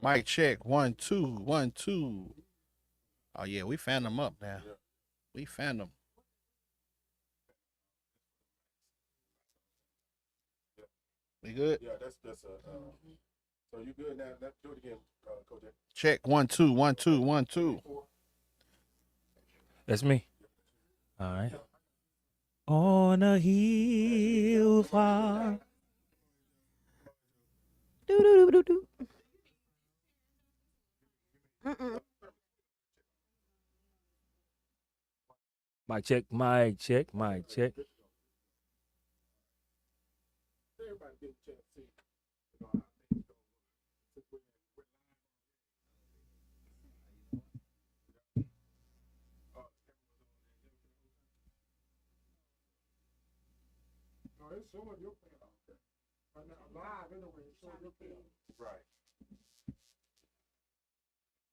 Mic check. 1 2 1 2. Oh yeah, we fan them up now. We fan them. We good? Yeah, that's so you good now? Let's do it again, Coach. Check 1 2 1 2 1 2. That's me. All right. On a hill far. Do do do do do. Mic check, mic check, mic check. Everybody get a chance to see, how things go. Since we're no, it's showing your plan. Okay. Right now, live anyway, it's showing your plan. Right.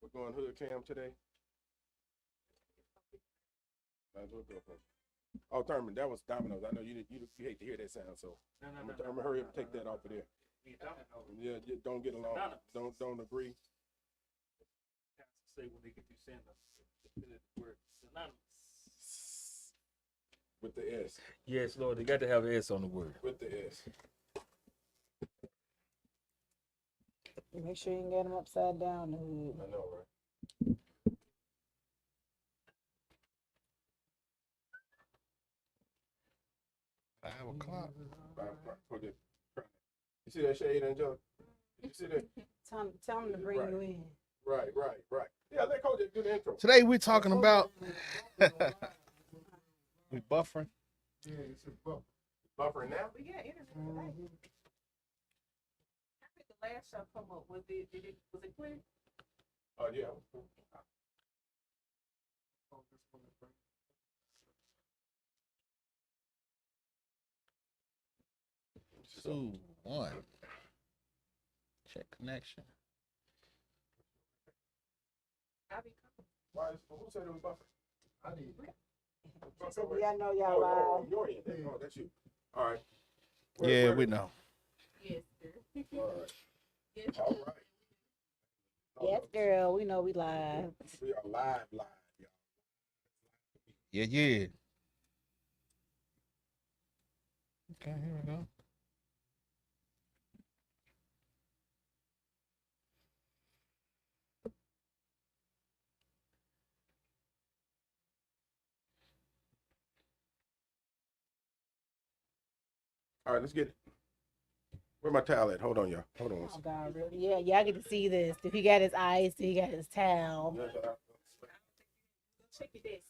We're going hood cam today. Might as well go for it. Oh, Thurman, that was Domino's. I know you hate to hear that sound, so I'm gonna hurry up and take that off of there. Yeah, don't get along. Don't agree. Say when they get you saying the word synonymous. With the S. Yes, Lord, they got to have an S on the word. With the S. Make sure you can get them upside down. I know, right? Five o'clock. Okay. You see that shade, Angela? You see that? Tell them to bring you in. Right. Yeah, let Coach do the intro. Today we're talking about we buffering. Yeah, it's a buffer. Buffering now? We got internet today. I think the last show come up was it clear? Oh yeah. 2 1. Check connection. I be coming. Why who said it was buffer? I did. Yeah, I know y'all live. Your end. Oh, that's you. All right. Yeah, we know. Yes, sir. All right. Yes. All right. Yes, girl. We know we live. We are live, y'all. Yeah. Okay, here we go. All right, let's get it. Where my towel at? Hold on, y'all. Hold on. Oh, God, really? Yeah, y'all get to see this. If he got his ice, he got his towel. Check your desk.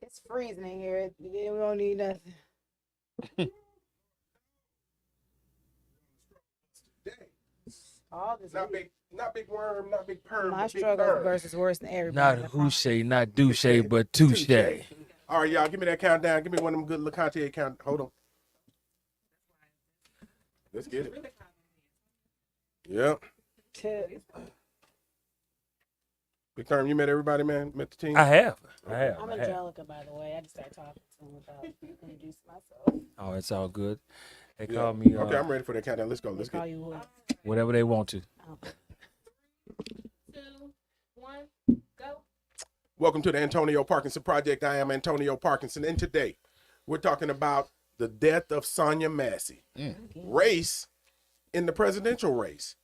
It's freezing in here. We don't need nothing. All this. Not big worm, not big perm. My but big struggle bird. versus worse than everybody. Not Houche, not Douche, but Touche. All right, y'all, give me that countdown. Give me one of them good LeConte count. Hold on. Let's get it. Yep. Big term, you met everybody, man? Met the team? I have. I'm Angelica, by the way. I just started talking to him without introducing myself. Oh, it's all good. They Yeah. call me. Okay, I'm ready for that countdown. Let's go. Let's Call get it. you what? Whatever they want to. 2, 1, go. Welcome to the Antonio Parkinson Project. I am Antonio Parkinson, and today we're talking about the death of Sonia Massey. Race in the presidential race.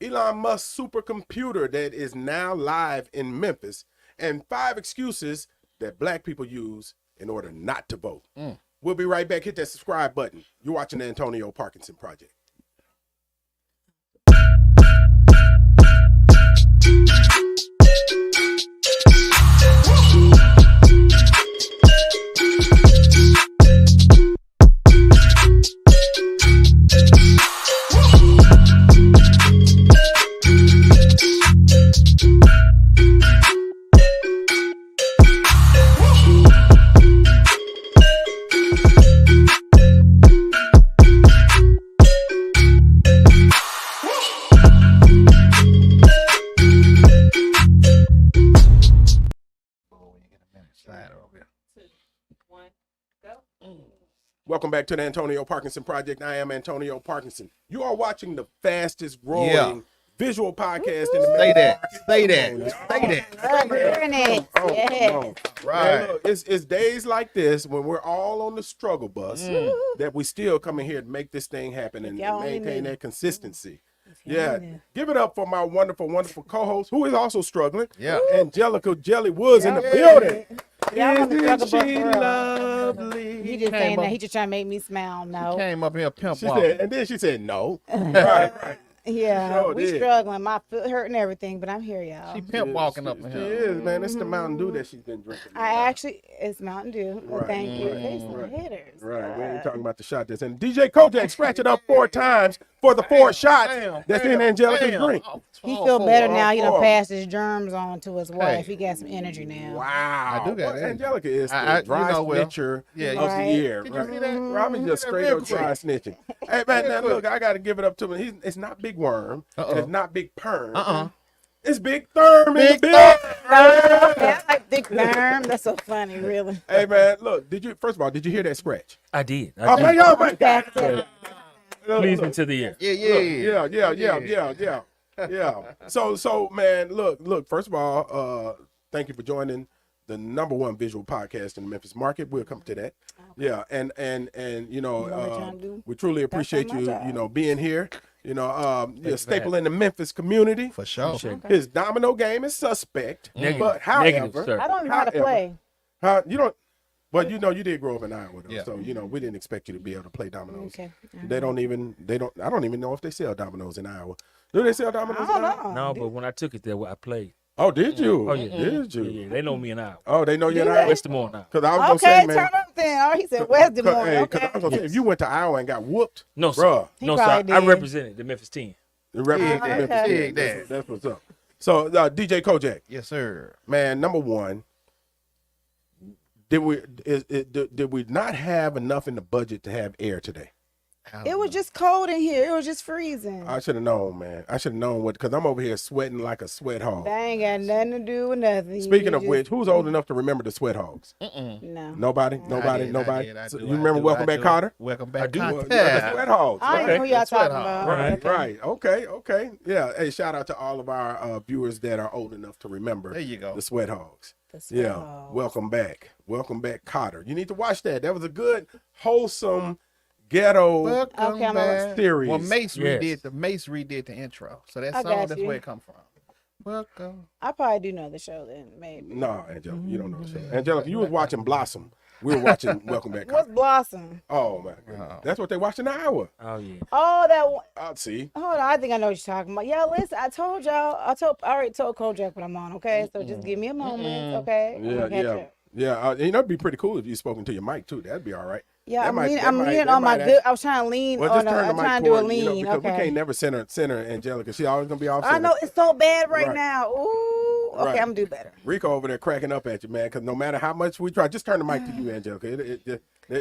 Elon Musk's supercomputer that is now live in Memphis, and 5 excuses that black people use in order not to vote. We'll be right back. Hit that subscribe button. You're watching the Antonio Parkinson Project. Slide over here. 2, 1, go. Welcome back to the Antonio Parkinson Project. I am Antonio Parkinson. You are watching the fastest growing visual podcast in the Say that. Memphis Say market. that. Say that. Love hearing it. Come on, Yes. come on. Right. Man, look, it's days like this when we're all on the struggle bus Mm. that we still come in here to make this thing happen and y'all only maintain knew. that consistency. y'all Yeah, knew. give it up for my wonderful, wonderful co-host who is also struggling. Yeah. Angelica Jelly Woods in the Yeah. building. Y'all on the struggle Isn't bus she for real. lovely? He just Came saying up- that. He just trying to make me smile. No. Came up here pimp She walking. said, and then she said no. right. Yeah, Sure we did. struggling. My foot hurting everything, but I'm here, y'all. She pimp walking up in She here. is, man. It's the Mountain Dew that she's been drinking. I actually, it's Mountain Dew. Well, Right, thank you. right, They some right. hitters. Right, we ain't talking about the shot that's in. DJ Kojak, scratch it up 4 times for the 4 shots that's in Angelica's drink. He feel better now. He done Oh. passed his germs on to his wife. Hey. He got some energy now. Wow. I do got Well, that. Angelica is the I- dry you know, well, snitcher yeah, of Right. the year. Did you Right. see that? Robin just straight Real up quick. dry snitching. Hey, man, now, quick. look, I got to give it up to him. It's not Big Worm, and Uh-oh. it's not Big Perm. Uh-uh. It's Big Therm in the Big building. Yeah, I like Dick Therm. That's so funny, really. Hey, man, look, first of all, did you hear that scratch? I did. Oh, man, y'all, man. Back to Please me to the ear. Yeah. Yeah. So, man, look. First of all, thank you for joining the #1 visual podcast in the Memphis market. We'll come to that. Yeah, and you know, You know what y'all do? we truly appreciate my you, job. you know, being here. You know, you're a staple in the Memphis community. For sure. Appreciate it. His domino game is suspect, Negative. but however, Negative, sir. I don't even know how to However. play. You don't. Well, you know, you did grow up in Iowa, though, Yeah. so you know we didn't expect you to be able to play dominoes. Okay. I don't even know if they sell dominoes in Iowa. Do they sell dominoes I in don't Iowa? know. No, but when I took it there, I played. Oh, did you? Oh, yeah. Did you? Yeah, they know me in Iowa. Oh, they know you're in Do they? Iowa? West Des Moines now. Because I was going to Okay, say, man. turn up then. Oh, he said West Des Moines. Hey, 'cause Okay. I was gonna say, if you went to Iowa and got whooped, No, sir. bruh, He No, sir. probably I did. represented the Memphis team. it represents Yeah, Memphis. okay. Yeah, That's what's up. So, DJ Kojak, Yes, sir. man, #1, did we not have enough in the budget to have air today? It was just cold in here. It was just freezing. I should have known, man. I should have known what, because I'm over here sweating like a sweat hog. That ain't got nothing to do with nothing. Speaking You of just- which, who's old enough to remember the sweat hogs? No. Nobody? Nobody? I So do, you I remember do, Welcome I Back, do. Carter? Welcome back, I do. Carter. The sweat hogs. I ain't Okay. know who y'all That's what talking about. Right. Okay. Okay. Yeah. Hey, shout out to all of our viewers that are old enough to remember There you go. the sweat hogs. The sweat Yeah. hogs. Welcome back, Carter. You need to watch that. That was a good, wholesome, ghetto. Welcome Okay, I'm back. Series. Well, Mace Yes. redid the intro. So that I song, got that's you. where it come from. Welcome. I probably do know the show then, maybe. No, Angelica, you don't know the show. Angelica, you was watching Blossom. We were watching Welcome Back, What's Carter. Blossom? Oh my God, that's what they watch in Iowa. Oh, yeah. Oh, that one. I'll see. Hold on, I think I know what you're talking about. Yeah, listen, I told y'all. I already told Kojak what I'm on. Okay, so just give me a moment. Okay. I'm Yeah, gonna catch yeah, up. yeah. You know, it'd be pretty cool if you spoken to your mic too. That'd be all right. Yeah, That I'm might- leaning, that I'm might- leaning that on my might good. I was trying to lean. Well, on just the, turn the I'm mic trying to do a toward, you know, lean. because we Okay. can't never center Angelica. She always gonna be off. I know it's so bad right, Right. now. Ooh. Okay, Right. I'm gonna do better. Rico over there cracking up at you, man. Because no matter how much we try, just turn the mic to you, Angelica.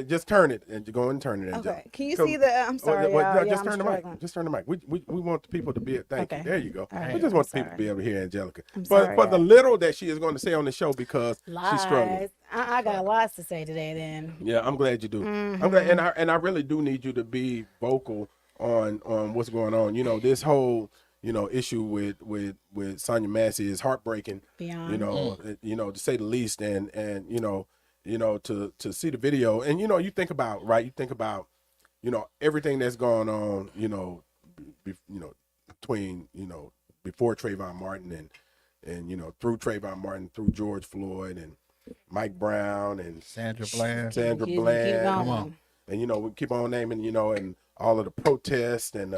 Just turn it and go and turn it, Angelica. Okay. Can you So- see the? I'm sorry, Well, y'all. no, Yeah, just I'm turn the mic. struggling. Just turn the mic. We want the people to be. Thank Okay. you. There you go. All right. We just want I'm the people to be sorry. able to hear Angelica. I'm For sorry, the y'all. little that she is going to say on the show because Lies. she's struggling. I got lots to say today. Then. Yeah, I'm glad you do. Mm-hmm. I'm glad, and I really do need you to be vocal on what's going on. You know, this whole issue with Sonya Massey is heartbreaking. Beyond. You know, to say the least, and to see the video, and you think about everything that's going on. Between before Trayvon Martin and through Trayvon Martin, through George Floyd and Mike Brown and Sandra Bland. Sandra Keep Bland. going. Come on. And we keep on naming, and all of the protests and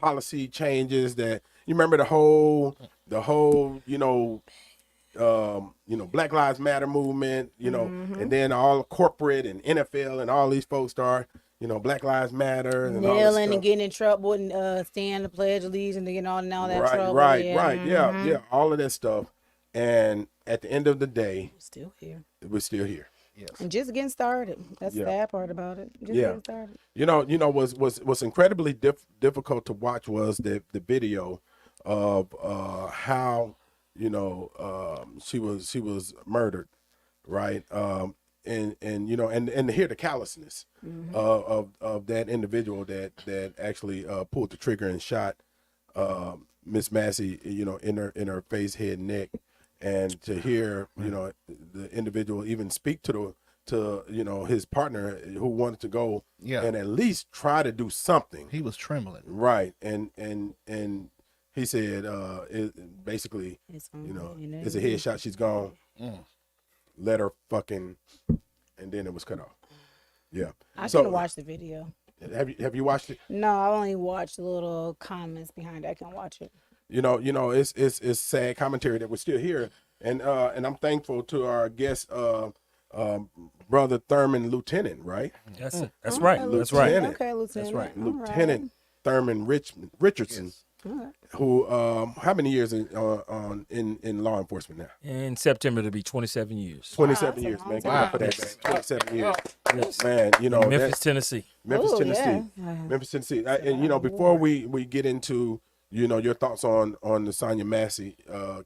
policy changes that you remember the whole Black Lives Matter movement, and then all corporate and NFL and all these folks start, Black Lives Matter and all this Kneeling stuff. and getting in trouble and stand the Pledge of Allegiance and getting all that Right, trouble. right, yeah. right. Mhm. Yeah, all of that stuff. And at the end of the day, Still here. we're still here. Yes. And just getting started. That's Yeah. the bad part about it. Just Yeah. getting started. What's incredibly difficult to watch was the video of how she was murdered, right? and you know, and to hear the callousness of that individual that actually pulled the trigger and shot Miss Massey, you know, in her face, head, neck, and to hear, you know, the individual even speak to you know, his partner who wanted to go and at least try to do something. He was trembling. Right, and he said, basically, you know, it's a headshot. She's gone. Let her fucking, and then it was cut off. Yeah. I couldn't watch the video. Have you watched it? No, I only watched the little comments behind it. I can't watch it. You know, it's sad commentary that we're still here, and I'm thankful to our guest, Brother Thurman Lieutenant, right? That's right. That's right. Okay, Lieutenant. That's right. Lieutenant Thurman Richardson, who how many years in law enforcement now? In September to be 27 years. 27 Wow, years, that's a man. long Give it up for time. that, man. 27 years, Yes. man. You know, Memphis, Tennessee. Memphis, Ooh, Tennessee. yeah. Memphis, Tennessee. And you know, before we get into, you know, your thoughts on the Sonya Massey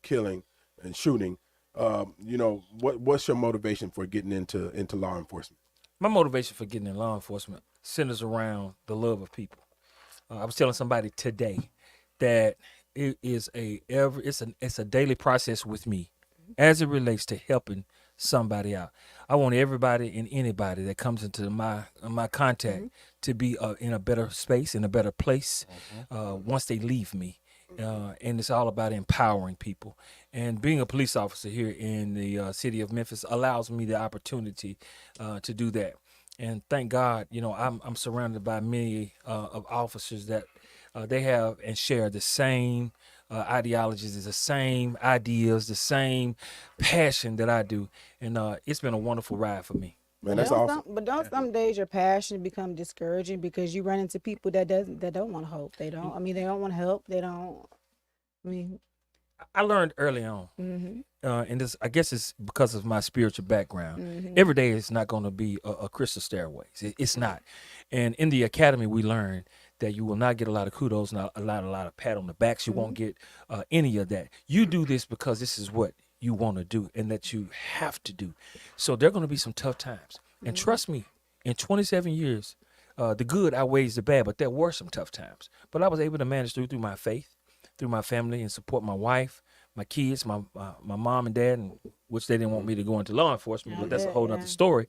killing and shooting, you know, what's your motivation for getting into law enforcement? My motivation for getting in law enforcement centers around the love of people. I was telling somebody today that it's a daily process with me as it relates to helping somebody out. I want everybody and anybody that comes into my contact to be in a better space, in a better place once they leave me. And it's all about empowering people. And being a police officer here in the city of Memphis allows me the opportunity to do that. And thank God, you know, I'm surrounded by many of officers that they have and share the same ideologies, the same ideas, the same passion that I do. And it's been a wonderful ride for me. Man, that's awesome. But don't some days your passion become discouraging because you run into people that don't want to help. They don't. I mean, they don't want to help. They don't. I mean, I learned early on, and this, I guess it's because of my spiritual background. Every day is not going to be a crystal stairway. It's not. And in the academy, we learned that you will not get a lot of kudos, not a lot of pat on the backs. You won't get any of that. You do this because this is what you want to do and that you have to do. So there are going to be some tough times. And trust me, in 27 years, the good outweighs the bad, but there were some tough times. But I was able to manage through my faith, through my family, and support my wife, my kids, my mom and dad, and which they didn't want me to go into law enforcement, but that's a whole nother story.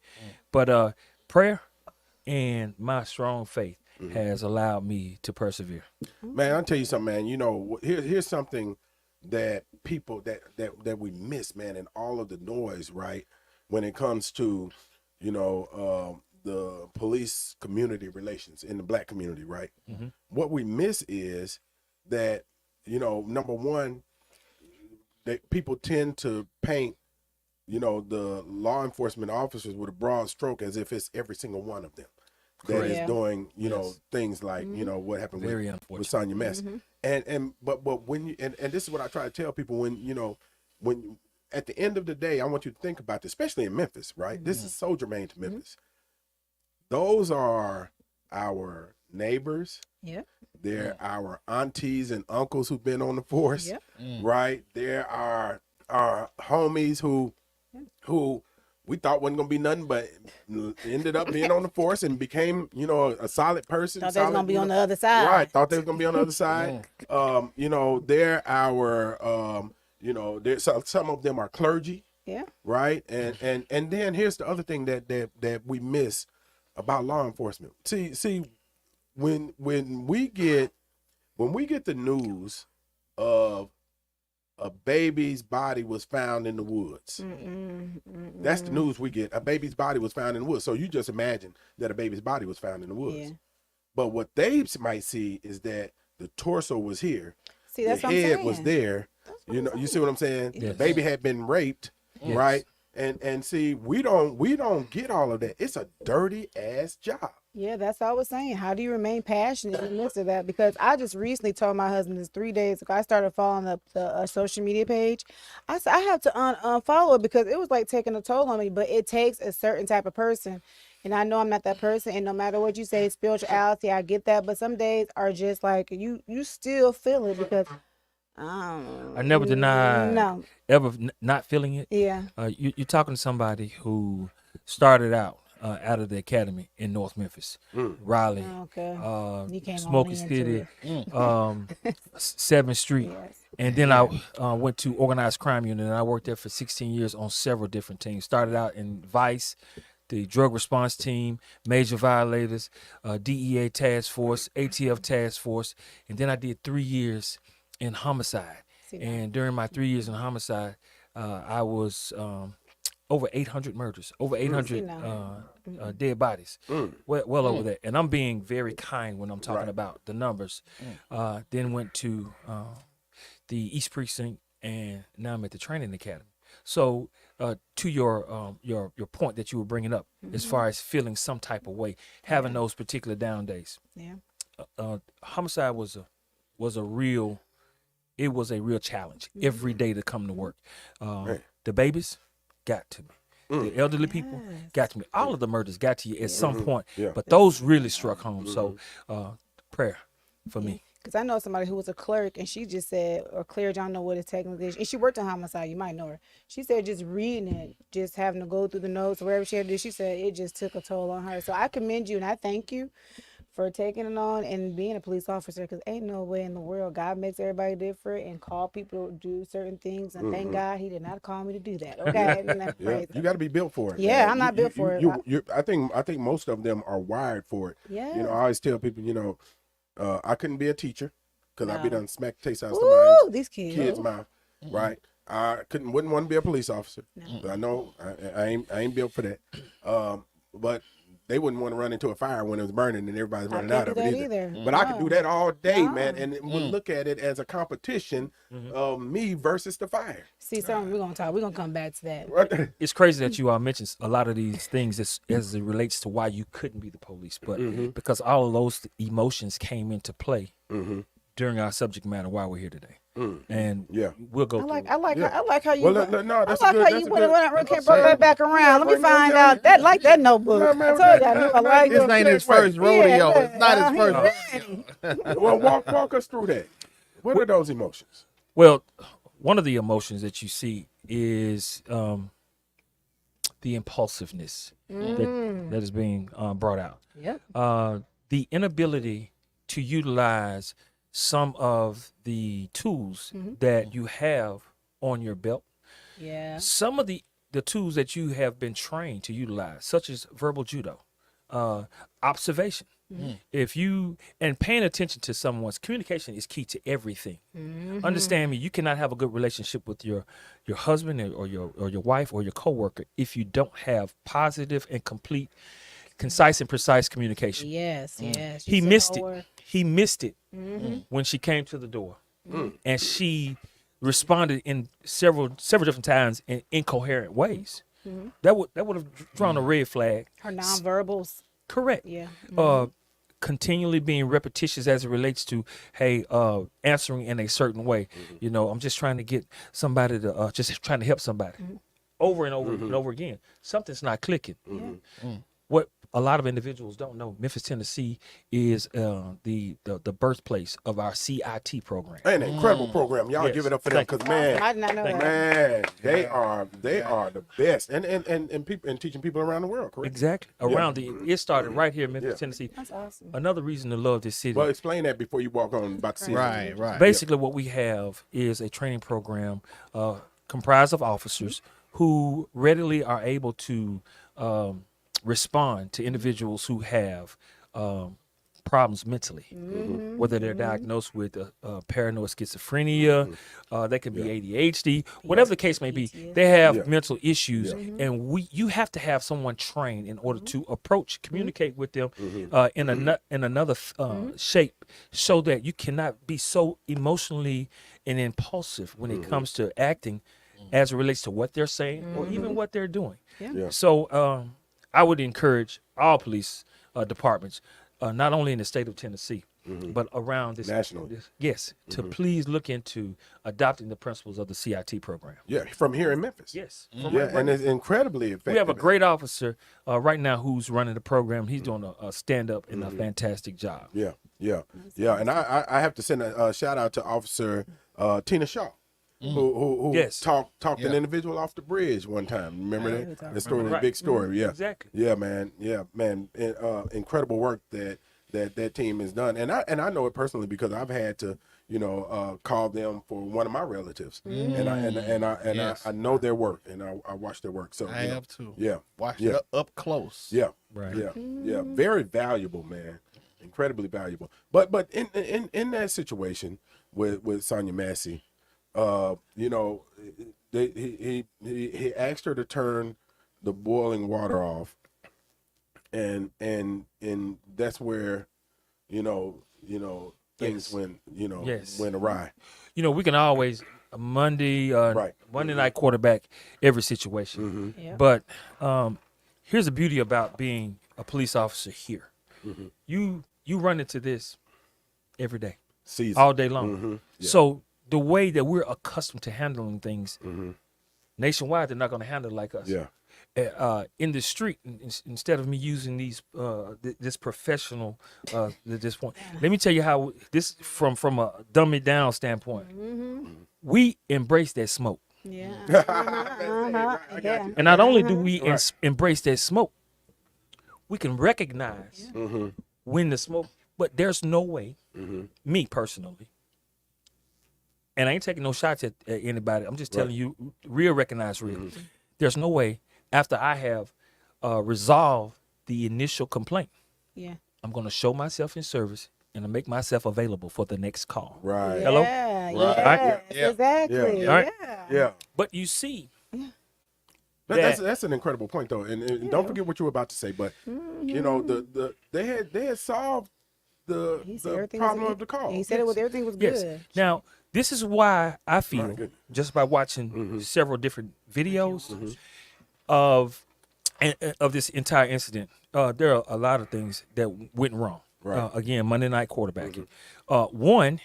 But prayer and my strong faith has allowed me to persevere. Man, I'll tell you something, man. You know, here's something that people that we miss, man, in all of the noise, right? When it comes to, you know, the police community relations in the black community, right? What we miss is that, you know, number one, that people tend to paint, you know, the law enforcement officers with a broad stroke as if it's every single one of them that is doing, you know, things like, you know, what happened with Sonya Massey. But when you, and this is what I try to tell people, when, you know, when at the end of the day, I want you to think about this, especially in Memphis, right? This is so germane to Memphis. Those are our neighbors. Yep. They're our aunties and uncles who've been on the force, right? There are our homies who we thought wasn't gonna be nothing, but ended up being on the force and became, you know, a solid person. Thought they was gonna be on the other side. Right? Thought they was gonna be on the other side. You know, they're our, you know, there's some of them are clergy. Yeah. Right. And then here's the other thing that we miss about law enforcement. See. When we get the news of a baby's body was found in the woods, that's the news we get. A baby's body was found in the woods. So you just imagine that a baby's body was found in the woods. Yeah. But what they might see is that the torso was here, See, that's the what I'm head saying. was there. You know, you see what I'm saying? Yes. The baby had been raped, right? And see, we don't get all of that. It's a dirty ass job. Yeah, that's all I was saying. How do you remain passionate in the midst of that? Because I just recently told my husband this 3 days ago. I started following up the social media page. I said I have to unfollow it because it was like taking a toll on me. But it takes a certain type of person, and I know I'm not that person. And no matter what you say, spirituality, I get that. But some days are just like you still feel it because I never denied no. ever not feeling it. Yeah. You're talking to somebody who started out of the academy in North Memphis, Raleigh, Okay. You came Smoky only into City, it. 7th Street. Yes. And then I went to organized crime unit, and I worked there for 16 years on several different teams. Started out in Vice, the drug response team, major violators, DEA task force, ATF task force, and then I did 3 years in homicide. And during my 3 years in homicide, I was over 800 murders, over 800 dead bodies, well over that. And I'm being very kind when I'm talking about the numbers. Then went to the East Precinct, and now I'm at the training academy. So to your point that you were bringing up, as far as feeling some type of way, having those particular down days. Yeah. Homicide was a real challenge every day to come to work. The babies got to me. The elderly people got to me. All of the murders got to you at some point, but those really struck home. So prayer for me. Because I know somebody who was a clerk, and she just said, or clerk, I don't know what it technically is, and she worked in homicide, you might know her. She said just reading it, just having to go through the notes, wherever she had to do, she said it just took a toll on her. So I commend you, and I thank you for taking it on and being a police officer, because ain't no way in the world God makes everybody different and call people to do certain things, and thank God he did not call me to do that. Okay. Yeah, you got to be built for it. Yeah, man. I'm not built for it. I think most of them are wired for it. Yeah. You know, I always tell people, I couldn't be a teacher because I'd be done smack the taste out of Ooh, somebody's these kid's mouth, right? I wouldn't want to be a police officer. I know I ain't built for that. But they wouldn't want to run into a fire when it was burning and everybody's running out of it either. But I could do that all day, man, and we'll look at it as a competition of me versus the fire. See, something we're gonna come back to that. It's crazy that you all mentioned a lot of these things as it relates to why you couldn't be the police, but because all of those emotions came into play during our subject matter why we're here today. And we'll go. I like how you. Well, no, that's I like good. how you went brought that back around. Let me find out that notebook. I told you I knew I like This ain't his first rodeo. It's not his first rodeo. Well, walk us through that. What are those emotions? Well, one of the emotions that you see is the impulsiveness that is being brought out. Yep. The inability to utilize some of the tools that you have on your belt. Yeah. Some of the tools that you have been trained to utilize, such as verbal judo, observation. If you and paying attention to someone's communication is key to everything. Understand me, you cannot have a good relationship with your husband or your wife or your coworker if you don't have positive and complete, concise and precise communication. Yes. He missed it. He missed it when she came to the door, and she responded in several different times in incoherent ways. That would have drawn a red flag. Her nonverbals. Correct. Yeah. Continually being repetitious as it relates to, answering in a certain way. I'm just trying to get somebody to, just trying to help somebody, over and over and over again. Something's not clicking. What a lot of individuals don't know, Memphis, Tennessee is the birthplace of our CIT program. An incredible program. Y'all give it up for them because man, I did not know that. man, they are the best and teaching people around the world. Correct. Exactly. It started right here in Memphis, Tennessee. That's awesome. Another reason to love this city. Well, explain that before you walk on about to see. Right. Basically, what we have is a training program comprised of officers who readily are able to respond to individuals who have problems mentally, whether they're diagnosed with paranoid schizophrenia, they can be ADHD, whatever the case may be. They have mental issues, and you have to have someone trained in order to communicate with them in another shape, so that you cannot be so emotionally and impulsive when it comes to acting as it relates to what they're saying or even what they're doing. So I would encourage all police departments, not only in the state of Tennessee, but around this national. To please look into adopting the principles of the CIT program. Yeah, from here in Memphis. Yes. And it's incredibly effective. We have a great officer right now who's running the program. He's doing a stand-up and a fantastic job. Yeah. And I have to send a shout out to Officer Tina Shaw. who Yes. talked an Yeah. individual off the bridge one time. Remember Yeah, that? we The story was a Right. big story. Yeah. Exactly. Yeah, man. Yeah, man. Incredible work that team has done, and I know it personally because I've had to call them for one of my relatives, and Yes. I know their work, and I watch their work. So I have to. yeah, Watch yeah. it up close. yeah, Right. yeah, very valuable, man. Incredibly valuable. But in that situation with Sonya Massey, he asked her to turn the boiling water off, and that's where things Yes. went awry. We can always Monday Right. Monday night quarterback every situation. Mm-hmm. Yeah. But here's the beauty about being a police officer here. Mm-hmm. You run into this every day, Season. all day long. Mm-hmm. Yeah. So the way that we're accustomed to handling things Mm-hmm. nationwide, they're not going to handle it like us. Yeah. In the street, instead of me using this professional this point, let me tell you how this from a dumb it down standpoint. We embrace that smoke, Yeah. I got Yeah. you. and not only do we Right. embrace that smoke, we can recognize Mm-hmm. when the smoke. But there's no way, me personally, and I ain't taking no shots at anybody. I'm just telling you, real recognize real. There's no way after I have resolved the initial complaint, Yeah. I'm going to show myself in service and to make myself available for the next call. Right. Hello? Yeah. Right. Yes, Yeah. exactly. Yeah. All right. Yeah. Yeah. But you see, That's an incredible point though, and don't forget what you were about to say. But they had solved He said the everything was problem good. of the call. He said everything was yes. good. Now, this is why I feel, goodness. just by watching several different videos of this entire incident, there are a lot of things that went wrong. Right. Again, Monday night quarterbacking. One,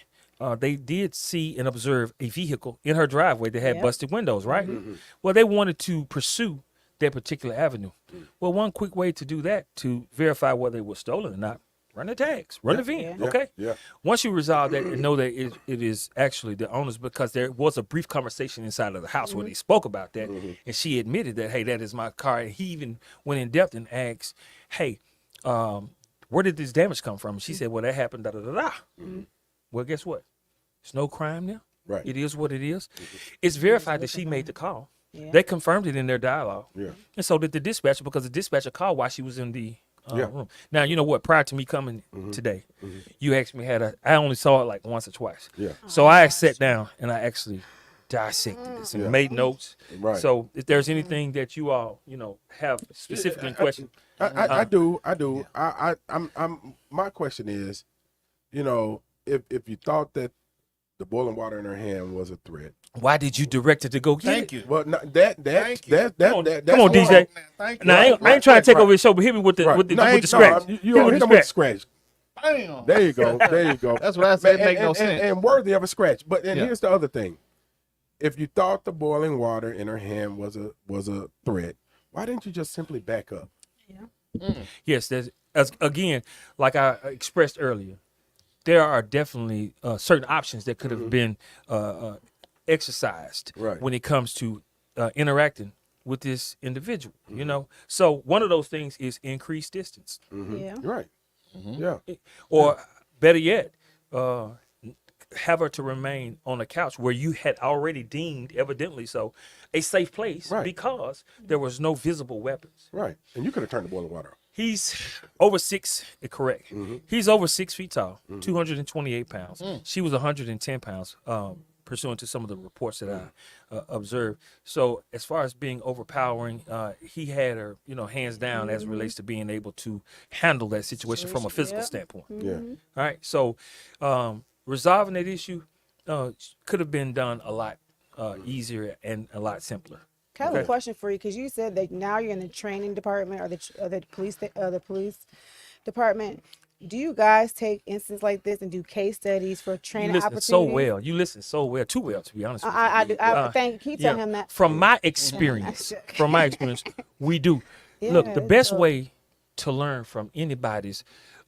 they did see and observe a vehicle in her driveway that had Yep. busted windows, right? Well, they wanted to pursue that particular avenue. Well, one quick way to do that, to verify whether it was stolen or not, run the tags, run the VIN, Yeah. okay? Yeah. Once you resolve that and know that it is actually the owner's, because there was a brief conversation inside of the house where they spoke about that, and she admitted that, hey, that is my car. And he even went in depth and asked, hey, where did this damage come from? And she said, well, that happened, da-da-da-da. Well, guess what? There's no crime now. Right. It is what it is. It's verified that she made the call. Yeah. They confirmed it in their dialogue. Yeah. And so did the dispatcher, because the dispatcher called while she was in the Yeah. room. Now, you know what? Prior to me coming today, you asked me, I only saw it like once or twice. Yeah. So I sat down and I actually dissected this and Yeah. made notes. Right. So if there's anything that you all, have specifically in question, I do. I'm my question is, if you thought that the boiling water in her hand was a threat. why did you direct her to go get Thank it? you. Well, no, Thank you. Come on, that's come on, wrong. DJ. Thank you. Now, I ain't trying to right, take right. over the show, but hit me with the Right. with the, No, with the no, scratch. you Hit me hit with them the with the scratch. scratch. Damn. There you go. There you go. That's what I said. Man, Make no sense. and worthy of a scratch. But Yeah. here's the other thing: if you thought the boiling water in her hand was a threat, why didn't you just simply back up? Yes, there's again, like I expressed earlier, there are definitely certain options that could have been exercised Right. when it comes to interacting with this individual. So one of those things is increased distance, Yeah. Right. Yeah. or better yet, have her to remain on a couch where you had already deemed, evidently so, a safe place, Right. because there was no visible weapons. Right. And you could have turned the boiling water off. He's over correct. He's over 6 feet tall, Mm-hmm. 228 pounds. She was 110 pounds, pursuant to some of the reports that I observed. So as far as being overpowering, he had her, hands down as it relates to being able to handle that situation from a physical Yep. standpoint. Yeah. All right. So resolving that issue could have been done a lot easier and a lot simpler. I have Okay. a question for you, because you said that now you're in the training department or the police department. Do you guys take instances like this and do case studies for You training listen opportunities? so well. You listen so well, too well, to be honest with you. I do. Can you tell him that? From my experience, we do. Look, the Yeah, best so- way to learn from anybody's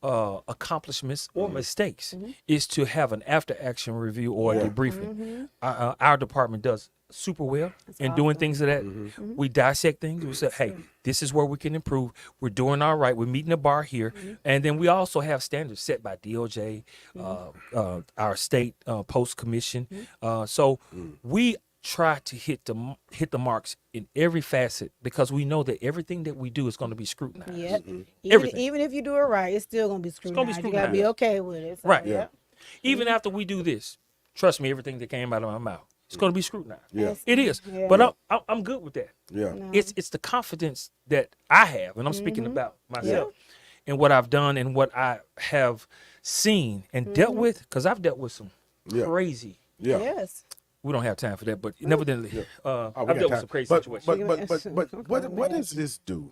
accomplishments or mistakes is to have an after action review or a debriefing. Our department does super well in doing things of that. We dissect things. We say, hey, this is where we can improve. We're doing all right. We're meeting the bar here. And then we also have standards set by DOJ, our state post commission. So we try to hit the marks in every facet because we know that everything that we do is going to be scrutinized. Yep. Everything. Even if you do it right, it's still gonna be scrutinized. You gotta be okay with it. So, Right. yeah. Even after we do this, trust me, everything that came out of my mouth, it's going to be scrutinized. Yeah. It is. Yeah. But I'm good with that. Yeah. It's the confidence that I have, and I'm speaking about myself and what I've done and what I have seen and dealt with, because I've dealt with some crazy. Yeah. Yes. We don't have time for that, but nevertheless, Oh, we I've got dealt with time. some crazy but, situations. what does this do?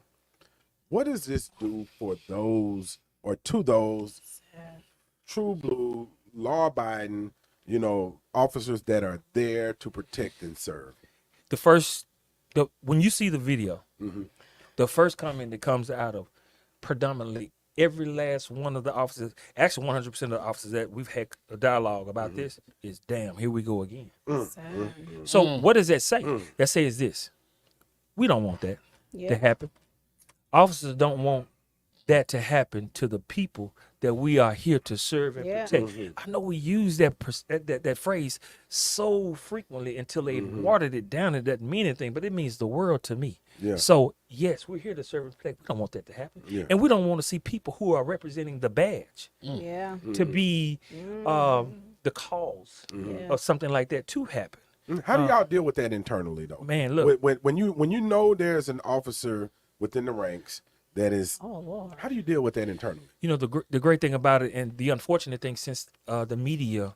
What does this do for those or to those true blue, law abiding, officers that are there to protect and serve? When you see the video, the first comment that comes out of predominantly every last one of the officers, actually 100% of the officers that we've had a dialogue about this is, damn, here we go again. So what does that say? That says this: we don't want that to happen. Officers don't want that to happen to the people that we are here to serve and protect. I know we use that phrase so frequently until they watered it down. It doesn't mean anything, but it means the world to me. Yeah. So yes, we're here to serve and protect. We don't want that to happen, and we don't want to see people who are representing the badge Yeah. to be the cause of something like that to happen. How do y'all deal with that internally, though? Man, look. when you know there's an officer within the ranks that is, Oh Lord. how do you deal with that internally? You know, the great thing about it, and the unfortunate thing, since the media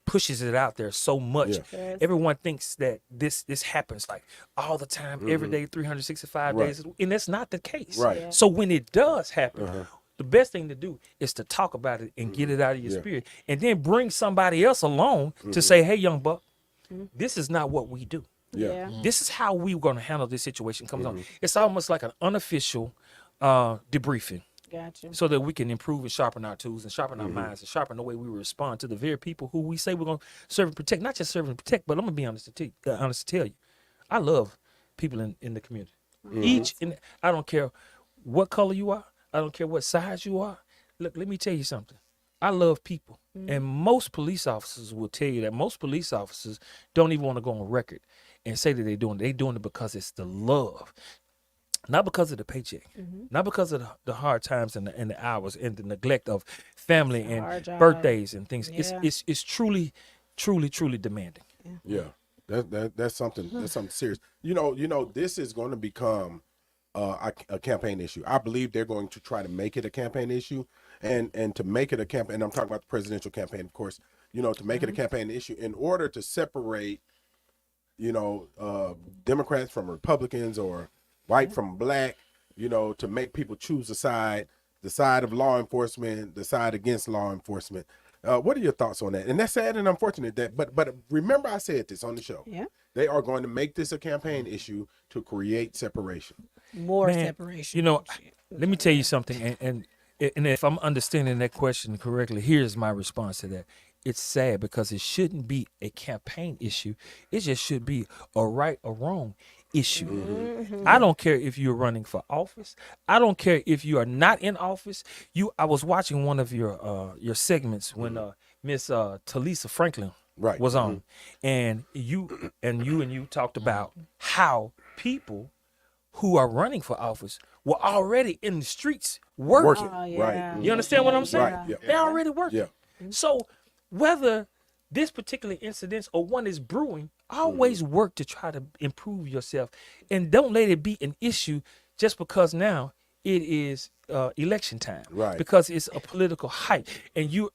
pushes it out there so much, Yes. everyone thinks that this happens like all the time, every day, 365 days, and that's not the case. Right. Yeah. So when it does happen, the best thing to do is to talk about it and get it out of your spirit, and then bring somebody else along to say, hey, young buck, this is not what we do. Yeah. This is how we're going to handle this situation comes on. It's almost like an unofficial debriefing, Gotcha. so that we can improve and sharpen our tools and sharpen our minds and sharpen the way we respond to the very people who we say we're going to serve and protect. Not just serve and protect, but I'm going to be honest to tell you, I love people in the community. I don't care what color you are. I don't care what size you are. Look, let me tell you something. I love people. And most police officers will tell you that most police officers don't even want to go on record and say that they're doing it. They're doing it because it's the love. Not because of the paycheck, not because of the hard times and the hours and the neglect of family It's a hard and job. birthdays and things. Yeah. It's truly demanding. Yeah, that's something. That's something serious. You know, this is going to become a campaign issue. I believe they're going to try to make it a campaign issue, and to make it a campaign. And I'm talking about the presidential campaign, of course. To make it a campaign issue in order to separate, Democrats from Republicans or white from black. To make people choose the side of law enforcement, the side against law enforcement. What are your thoughts on that? And that's sad and unfortunate but remember I said this on the show. Yeah. They are going to make this a campaign issue to create separation. More Man, separation. Let me tell you something, and if I'm understanding that question correctly, here's my response to that. It's sad because it shouldn't be a campaign issue. It just should be a right or wrong issue. I don't care if you're running for office. I don't care if you are not in office. I was watching one of your segments when Miss Talisa Franklin was on, and you talked about how people who are running for office were already in the streets working. Oh, yeah. Right. You understand what I'm saying? Right, yeah. They're already working. Yeah. So whether this particular incident or one is brewing, always work to try to improve yourself, and don't let it be an issue just because now it is election time. Right. Because it's a political hype, and you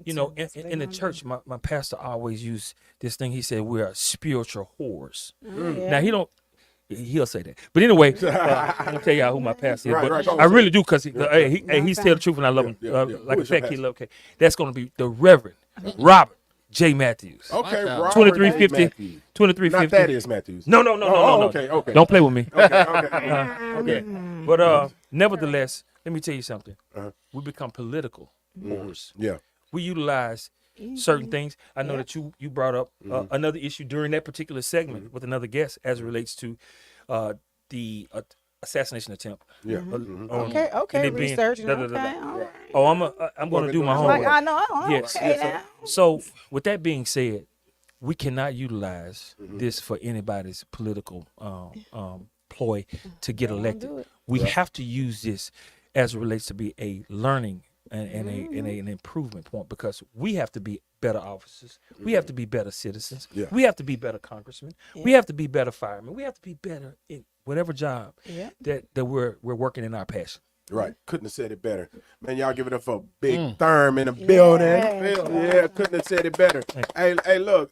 know, in the church, my pastor always used this thing. He said we are spiritual whores. Now he'll say that, but anyway, I'm gonna tell y'all who my pastor is. Right, but right, go I on, really do, because he's tell the truth, and I love him like Who a is your fat kid. pastor? Okay, that's gonna be the Reverend Robert J. Matthews. Okay, Robert 2350. Matthews. 2350. Not Thaddeus Matthews. No. Okay. Don't play with me. Okay. But nevertheless, let me tell you something. Uh-huh. We become political whores. Yeah. We utilize certain things. I know that you brought up another issue during that particular segment with another guest as it relates to the assassination attempt. Yeah. Okay, okay, it being researching. da, da, da, da. Okay, all right. Oh, I'm going to do my Like, homework. Like, I know. Yes. Okay, now. So with that being said, we cannot utilize this for anybody's political ploy to get elected. do it. We have to use this as it relates to be a learning and an improvement point, because we have to be better officers. We have to be better citizens. Yeah. We have to be better congressmen. We have to be better firemen. We have to be better in whatever job that we're working in our passion. Right. Couldn't have said it better. Man, y'all give it up for Big Therm in the building. Yeah, couldn't have said it better. Hey, look,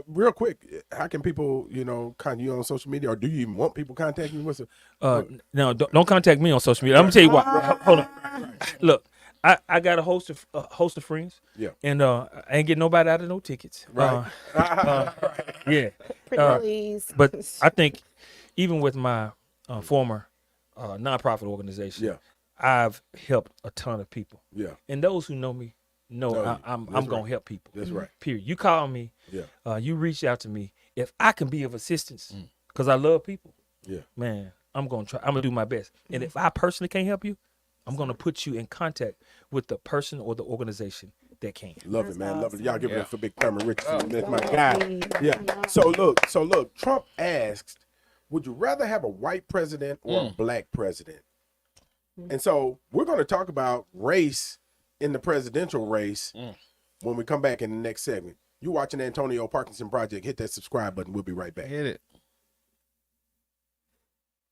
real quick, how can people, contact you on social media, or do you even want people contacting you? What's the No, don't contact me on social media. I'm gonna tell you what. Hold on. Look, I got a host of friends. Yeah. And I ain't getting nobody out of no tickets. Right. Yeah. Please. But I think even with my former nonprofit organization, Yeah. I've helped a ton of people. Yeah. And those who know me know I'm gonna help people. That's right. Period. You call me. Yeah. You reach out to me. If I can be of assistance, because I love people. Yeah. Man, I'm gonna try. I'm gonna do my best. And if I personally can't help you, I'm gonna put you in contact with the person or the organization that can. Love it, man. Love it. Y'all give it Yeah. up for Big Thurman Richardson. That's my guy. Yeah. So look, Trump asked, would you rather have a white president or a black president? And so we're going to talk about race in the presidential race when we come back in the next segment. You're watching the Antonio Parkinson Project. Hit that subscribe button. We'll be right back. Hit it.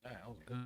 That was good.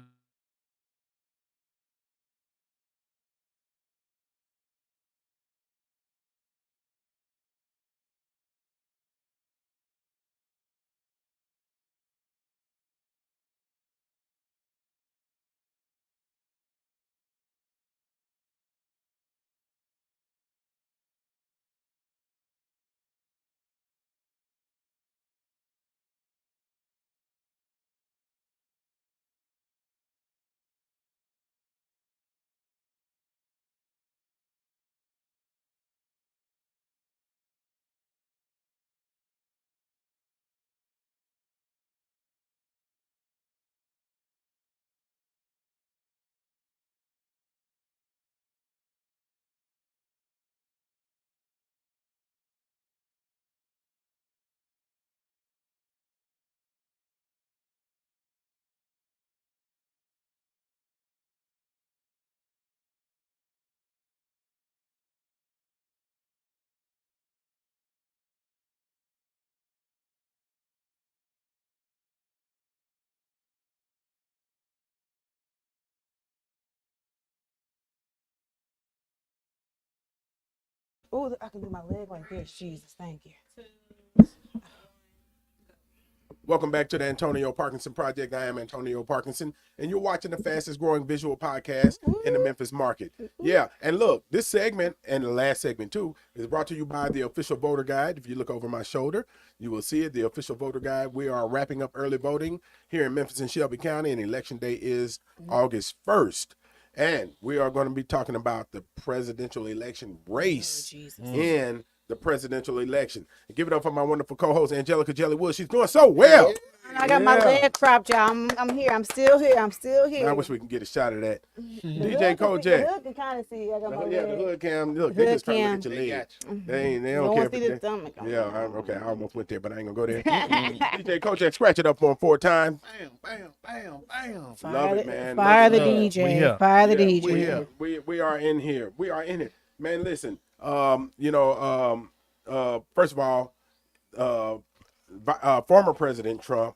Oh, I can do my leg like this. Jesus, thank you. Welcome back to the Antonio Parkinson Project. I am Antonio Parkinson, and you're watching the fastest growing visual podcast in the Memphis market. Yeah, and look, this segment and the last segment too is brought to you by the Official Voter Guide. If you look over my shoulder, you will see it, the Official Voter Guide. We are wrapping up early voting here in Memphis and Shelby County, and election day is August 1st. And we are going to be talking about the presidential election race in the presidential election. And give it up for my wonderful co-host, Angelica Jelly Wood. She's doing so well. I got my leg cropped, y'all. I'm here. I'm still here. I wish we can get a shot of that. DJ The Kojak. hood can kind of see. I got my Yeah, leg. the hood cam. Look, they Hood just trying to cam. look at your They leg. got you. They No don't one care. see the stomach. Yeah, okay. I almost went there, but I ain't gonna go there. DJ Kojak, scratch it up for him 4 times. Bam, bam, bam, bam. Love it, man. Fire Love the it. We DJ. here. Fire the Yeah, DJ. We here. We are in here. We are in it. Man, listen. First of all, former President Trump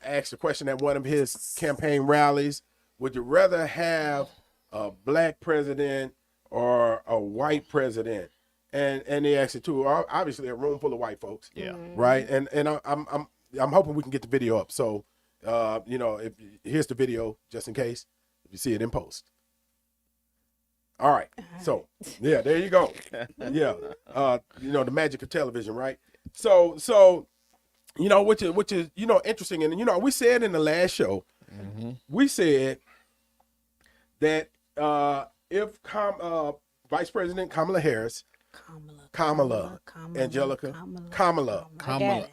asked a question at one of his campaign rallies. Would you rather have a black president or a white president? And they asked it too. Obviously, a room full of white folks. Yeah. Right. And I'm hoping we can get the video up. So, here's the video just in case if you see it in post. All right. So, yeah, there you go. Yeah. The magic of television, right? So, which is interesting. And, we said in the last show, we said that if Vice President Kamala Harris, Kamala, Angelica, Kamala. I got it.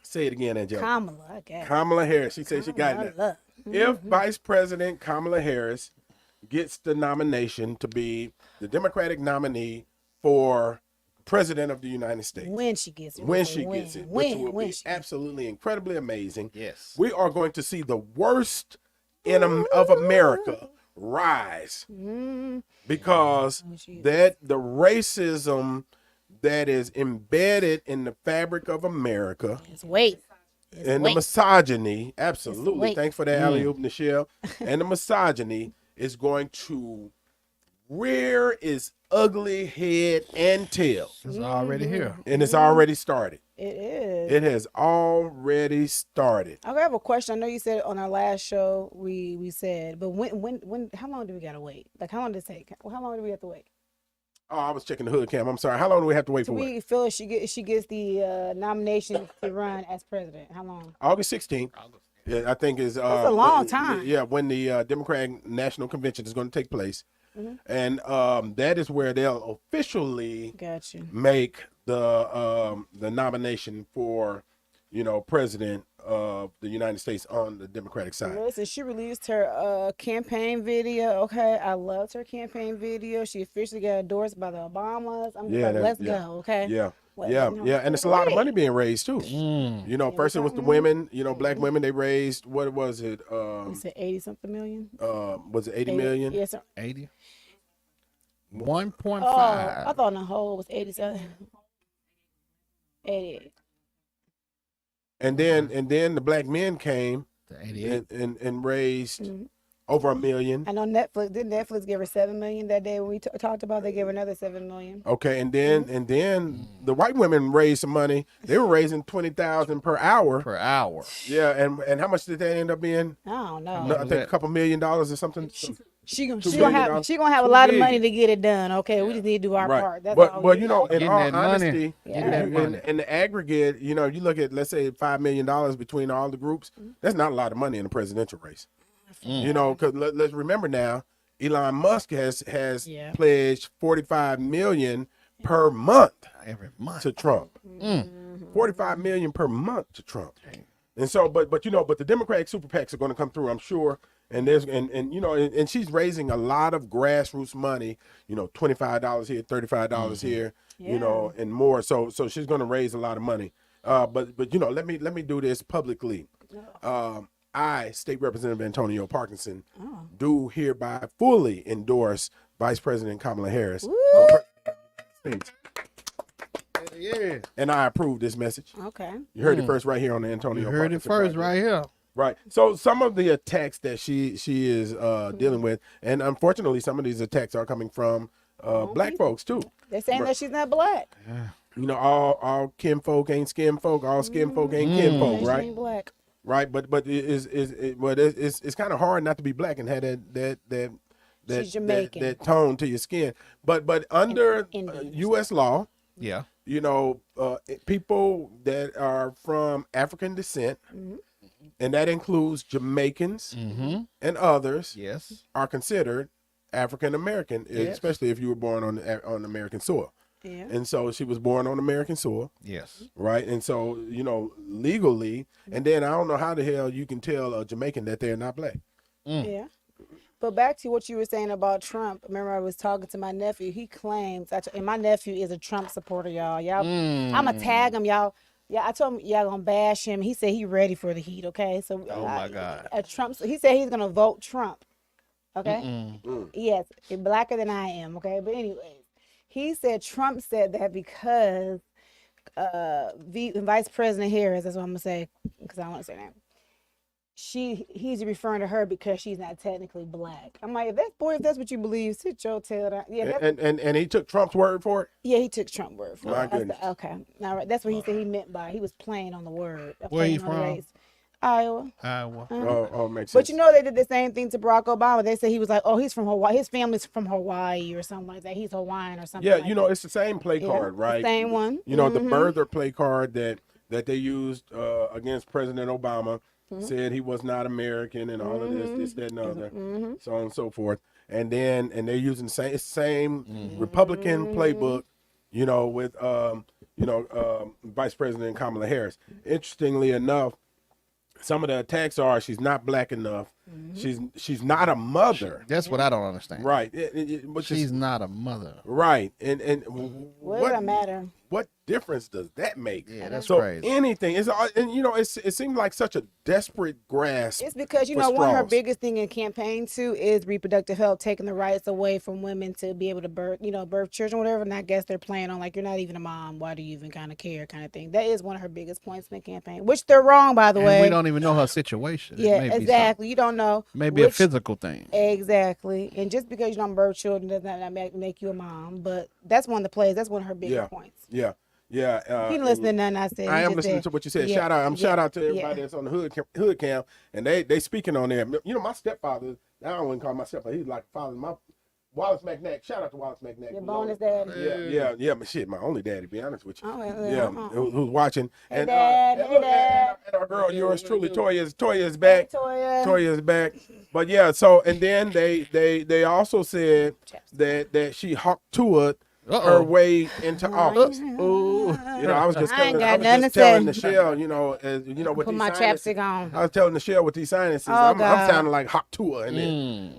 Say it again, Angelica. Kamala, I got it. Kamala Harris. She said she got it. Kamala. If Vice President Kamala Harris gets the nomination to be the Democratic nominee for President of the United States, When she gets it. which will be she absolutely incredibly amazing, Yes. we are going to see the worst of America rise because the racism that is embedded in the fabric of America It's weight. and the misogyny, absolutely. weight. Thanks for that alley-oop, Nichelle. And the misogyny is going to rear its ugly head and tail, It's already here. and it's already started. It is. It has already started. I have a question. I know you said on our last show we said, but when how long do we gotta wait? Like how long does it take? How long do we have to wait? Oh, I was checking the hood cam. I'm sorry. How long do we have to wait Do for it? we feel she gets the nomination to run as president? How long? August 16th. Yeah, I think is That's a long time. Yeah, when the Democratic National Convention is going to take place, and that is where they'll officially Got you. make the nomination for, president of the United States on the Democratic side. Listen, she released her campaign video. Okay, I loved her campaign video. She officially got endorsed by the Obamas. I'm just Yeah, like, that- let's yeah. go. Okay. Yeah. Well, Yeah, no, yeah, and it's a lot of money being raised too. Mm. First it was the women, black women. They raised, what was it? You said 80-something million. Was it 80 million? Yes. 80. 1.5. Oh, I thought the whole was 87. 88. And then the black men came The 88. and raised over $1 million. I know Netflix. Did Netflix give her $7 million that day when we talked about? They gave her another $7 million. Okay, and then the white women raised some money. They were raising $20,000 per hour. Per hour. Yeah, and how much did that end up being? I don't know. No, I think a couple $1 million or something. She gonna $2 have billion. a lot of money to get it done. Okay, we just need to do our Right. part. That's But all. well, we in Getting all that money. honesty, Getting that money. in the aggregate, you look at, let's say, $5 million between all the groups. That's not a lot of money in a presidential race. Because let's remember now, Elon Musk has Yeah. pledged $45 million per month Every month. to Trump. $45 million per month to Trump. And so, but the Democratic super PACs are going to come through, I'm sure. And and she's raising a lot of grassroots money, $25 here, $35 here, Yeah. and more. So she's going to raise a lot of money. But let me do this publicly. I, State Representative Antonio Parkinson, do hereby fully endorse Vice President Kamala Harris. Woo. for President of the United States. Yeah. And I approve this message. Okay. You heard it first right here on the Antonio. You heard it Parkinson first Project. right here. Right. So some of the attacks that she is dealing with, and unfortunately, some of these attacks are coming from black folks too. They're saying that she's not black. All kin folk ain't skin folk. All skin folk ain't kin folk. She Right. ain't black. Right. But it's kind of hard not to be black and have that She's Jamaican. that tone to your skin. But under Indian. U.S. law, Yeah. people that are from African descent, and that includes Jamaicans Mm-hmm. and others, Yes. are considered African American, Yes. especially if you were born on American soil. Yeah. And so she was born on American soil, Yes. right? And so legally, and then I don't know how the hell you can tell a Jamaican that they're not black. Yeah. But back to what you were saying about Trump. Remember, I was talking to my nephew. He claims, and my nephew is a Trump supporter, y'all. I'm going to tag him, y'all. Yeah, I told him y'all going to bash him. He said he ready for the heat, okay? So Oh, my God. He said he's going to vote Trump, okay? Yes, blacker than I am, okay? But anyways, he said Trump said that because Vice President Harris, that's what I'm going to say, because I don't want to say that. He's referring to her because she's not technically black. I'm like, if that's what you believe, sit your tail down. Yeah, And he took Trump's word for it. yeah, he took Trump word for My it. goodness. Okay, all right, that's what he said he meant by he was playing on the word. Where he playing on the from? race. Iowa. Iowa. Oh, makes sense. But they did the same thing to Barack Obama. They said he was like, oh, he's from Hawaii. His family's from Hawaii or something like that. He's Hawaiian or something. Yeah, like that. it's the same play card, the right? same one. The birther play card that they used against President Obama. said he was not American and all of this, that, and the other, so on and so forth. And they're using the same Republican playbook, you know, with Vice President Kamala Harris. Interestingly enough, some of the attacks are she's not black enough. She's not a mother. That's what I don't understand. Right. She's not a mother. Right. And What does that matter? what difference does that make? Yeah, that's so crazy. anything is, and you know, it seems like such a desperate grasp. It's because, you for know, one of her straws. biggest thing in campaign too is reproductive health, taking the rights away from women to be able to birth children, whatever. And I guess they're playing on like, you're not even a mom. Why do you even kind of care, kind of thing. That is one of her biggest points in the campaign, which they're wrong, by the And way. we don't even know her situation. It Yeah, may be exactly. You don't know. maybe a which- physical thing. Exactly. And just because you don't birth children does not make you a mom. But that's one of the plays. That's one of her biggest points. Yeah. He didn't listen to nothing I said. I He am just listening said, to what you said. yeah, Shout out to everybody yeah. that's on the hood cam, and they speaking on there. You know, my stepfather. I don't want to call him my stepfather. He's like father. My Wallace McNack. Shout out to Wallace McNack. Your who's bonus on- daddy. Yeah. But shit, my only daddy. To be honest with you. Oh, well, Yeah, who's watching? Hey, And Dad, and hey, look, Dad. and our girl, yours truly, Toya is back. Toya. Toya is back. But yeah, so and then they also said that she hawked to it her way into office. Ooh. You know, I was just I ain't telling, got nothing to telling say. Nichelle, you know, with Put these my sinuses- chapstick on. I was telling Nichelle with these sinuses, Oh, I'm God. sounding like hawk to it.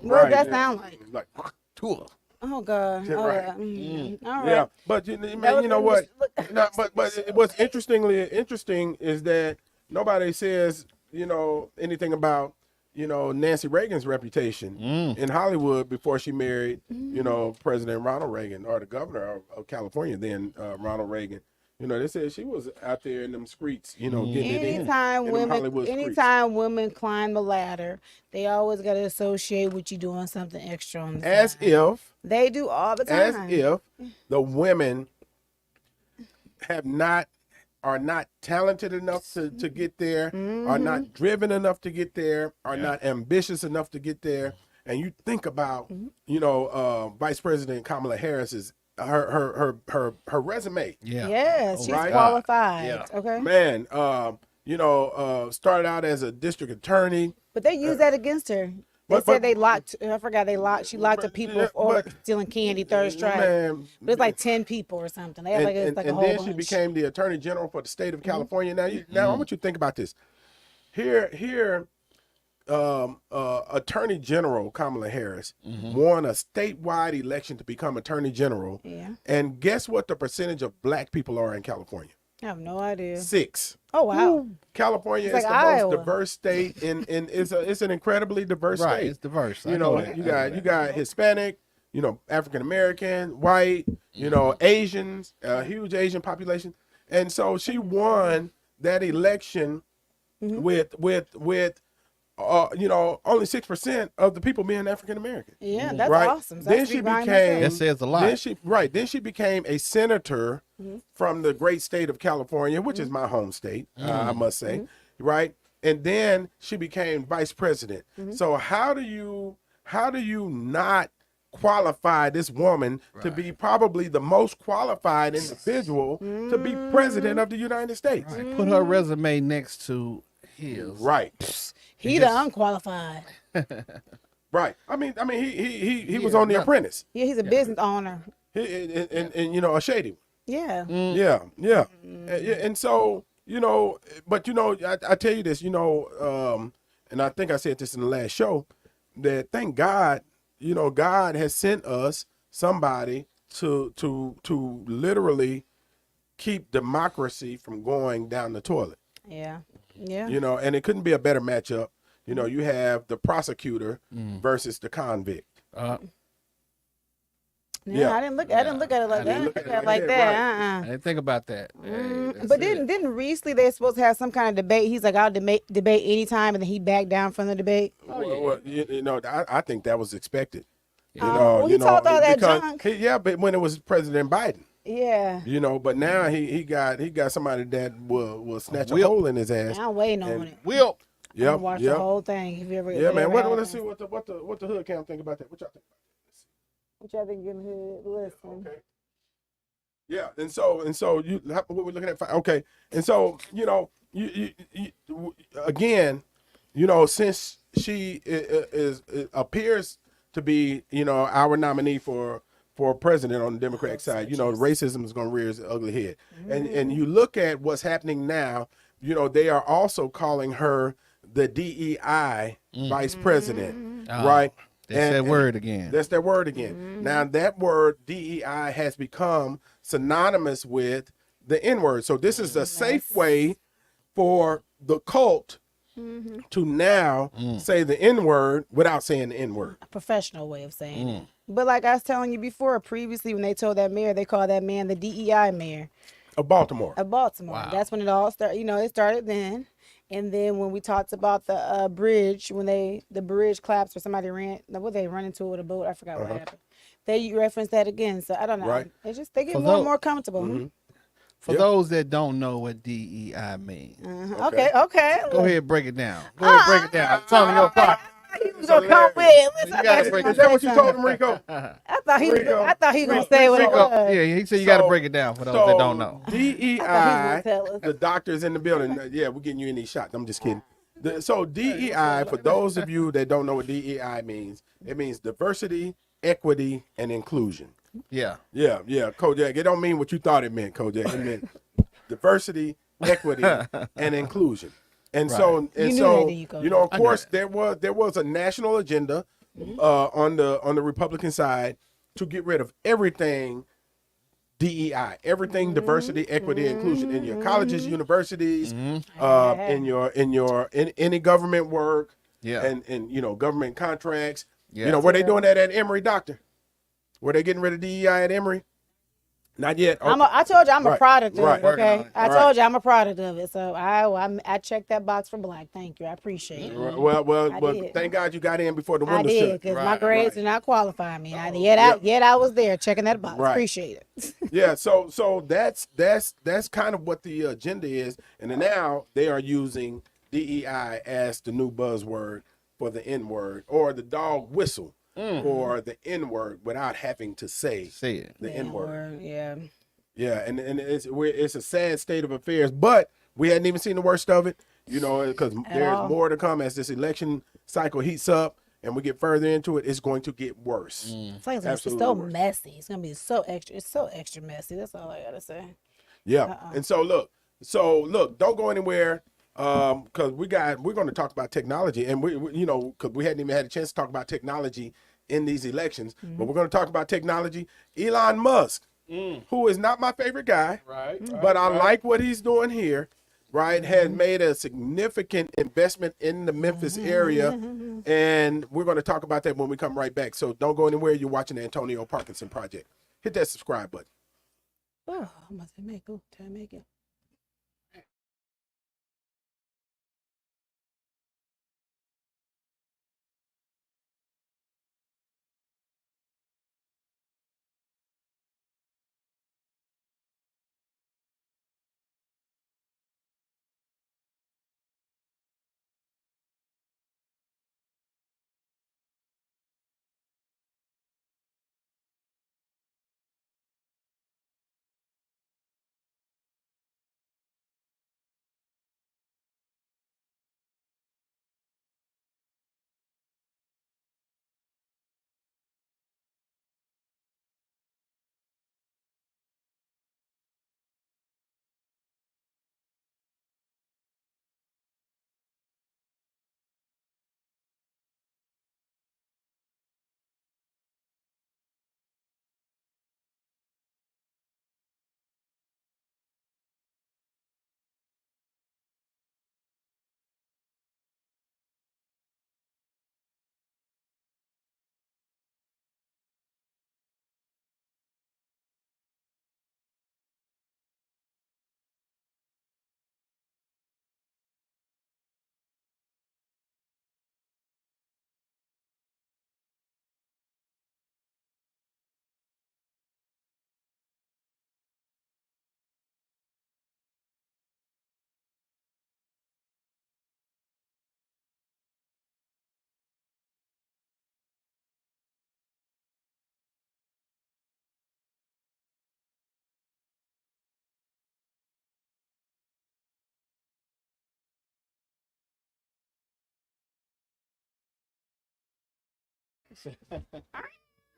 What does that sound like? Like hawk to it. Oh God. Yeah, Oh, right. yeah. All right. Yeah, but man, was you know what? Look- No, but what's interesting is that nobody says, you know, anything about, you know, Nancy Reagan's reputation in Hollywood before she married, you know, President Ronald Reagan, or the governor of California then, Ronald Reagan. You know, they said she was out there in them streets, you know, getting it in. Anytime in them Hollywood women, streets. anytime women climb the ladder, they always got to associate with you doing something extra on the As side. if They do all the as time. if the women are not talented enough to get there, are not driven enough to get there, are not ambitious enough to get there. And you think about, you know, Vice President Kamala Harris's her resume. Yeah. Yes, she's Right. qualified. Yeah. Okay. Man, you know, started out as a district attorney. But they use that against her. They But- said they locked. I forgot she locked up people for stealing candy, third strike. Man, But it's like 10 people or something. They have like it's like a and whole then bunch. she became the attorney general for the state of California. Now I want you to think about this. Here, Attorney General Kamala Harris won a statewide election to become Attorney General. Yeah. And guess what the percentage of black people are in California? I have no idea. 6. Oh wow. California It's is like the Iowa. most diverse state, and it's an incredibly diverse Right. state. It's diverse. I You know, that. you I know got that. you got Hispanic, you know, African American, white, you know, Asians, a huge Asian population, and so she won that election with you know, only 6% of the people being African American. Yeah, that's Right. awesome. Then That's she rewriting became- That says a lot. Then she became a senator from the great state of California, which is my home state, I must say, right? And then she became vice president. So how do you not qualify this woman to be probably the most qualified individual to be president of the United States? Right. Put her resume next to his. Right. He the unqualified. Right. I mean, he was on The Apprentice. Yeah, he's a business owner. And you know, a shady one. Yeah. Yeah. And so, you know, but you know, I tell you this, you know, and I think I said this in the last show, that thank God, you know, God has sent us somebody to literally keep democracy from going down the toilet. Yeah. Yeah. You know, and it couldn't be a better matchup. You know, you have the prosecutor versus the convict. Yeah, I didn't look at it like that. I didn't look at it like that. I didn't think about that. Hey, that's But it. didn't recently they supposed to have some kind of debate? He's like, I'll debate anytime, and then he backed down from the debate. Well, you know, I think that was expected. You Oh, know, well, he talked all that because junk. but when it was President Biden, Yeah. you know, but now he got somebody that will snatch a Will. hole in his ass. I'm waiting on And- it. Will. I'm gonna watch the whole thing. If you ever, Yeah, man. ever Let's happens. see what the hood cam think about that. What y'all think? What y'all think in hood? Listen. Okay. Yeah, and so you what we're looking at. Okay, and so you know you again you know, since she appears to be, you know, our nominee for president on the Democratic side, you know, racism is going to rear its ugly head. And you look at what's happening now, you know, they are also calling her the DEI vice president, Oh, right? That's that word again. That's that word again. Now that word DEI has become synonymous with the N word. So this is a safe way for the cult to now say the N word without saying the N word. A professional way of saying it. But like I was telling you before, previously when they told that mayor, they called that man the DEI mayor Of Baltimore. of Baltimore. Wow. That's when it all started. You know, it started then. And then when we talked about the bridge, when the bridge collapsed or somebody what they run into it with a boat, I forgot what happened. They referenced that again. So I don't know. Right. They just they get For more and tho- more comfortable. For those that don't know what DEI means, Okay. go ahead and break it down. Go ahead and break it down. Antonio Parkinson. He was gonna come with. Listen, You gotta break Is that what you told him, Rico? I thought he Rico. was gonna say what it Rico, was. yeah, he said you got to break it down for those that don't know. DEI, gonna tell us. the doctors in the building. Yeah, we're getting you in these shots. I'm just kidding. So DEI, for those of you that don't know what DEI means, it means diversity, equity, and inclusion. Yeah. Yeah, Kojak. It don't mean what you thought it meant, Kojak. It meant diversity, equity, and inclusion. And so, You knew so, that, didn't you, Kojak? you know, of I knew course, that. there was a national agenda on the Republican side to get rid of everything DEI, everything diversity, equity, inclusion in your colleges, universities, in any government work, Yeah. and you know, government contracts. Yeah. You know, were they doing that at Emory, doctor? Were they getting rid of DEI at Emory? Not yet. I told you I'm a Right, product of right. it. Working on Okay, it. I Right. told you I'm a product of it. So I checked that box for black. Thank you. I appreciate it. Well, did. thank God you got in before the I window did shut. because my Right, grades right. did not qualify me. Yep. Yet I was there checking that box. Right. Appreciate it. Yeah, so that's kind of what the agenda is, and then now they are using DEI as the new buzzword for the N word or the dog whistle for the N word without having to say Say it. the N word. Yeah. Yeah, and it's a sad state of affairs, but we hadn't even seen the worst of it, you know, because there's all. more to come as this election cycle heats up and we get further into it. It's going to get worse. It's like it's Absolutely so worse. messy. It's gonna be so extra. It's so extra messy. That's all I gotta say. Yeah. And so look, don't go anywhere. Because we're going to talk about technology, and we you know, because we hadn't even had a chance to talk about technology in these elections, but we're going to talk about technology. Elon Musk, who is not my favorite guy, but I like what he's doing here. Right, has made a significant investment in the Memphis area, and we're going to talk about that when we come right back. So don't go anywhere. You're watching the Antonio Parkinson Project. Hit that subscribe button. Oh, I'm about to make it.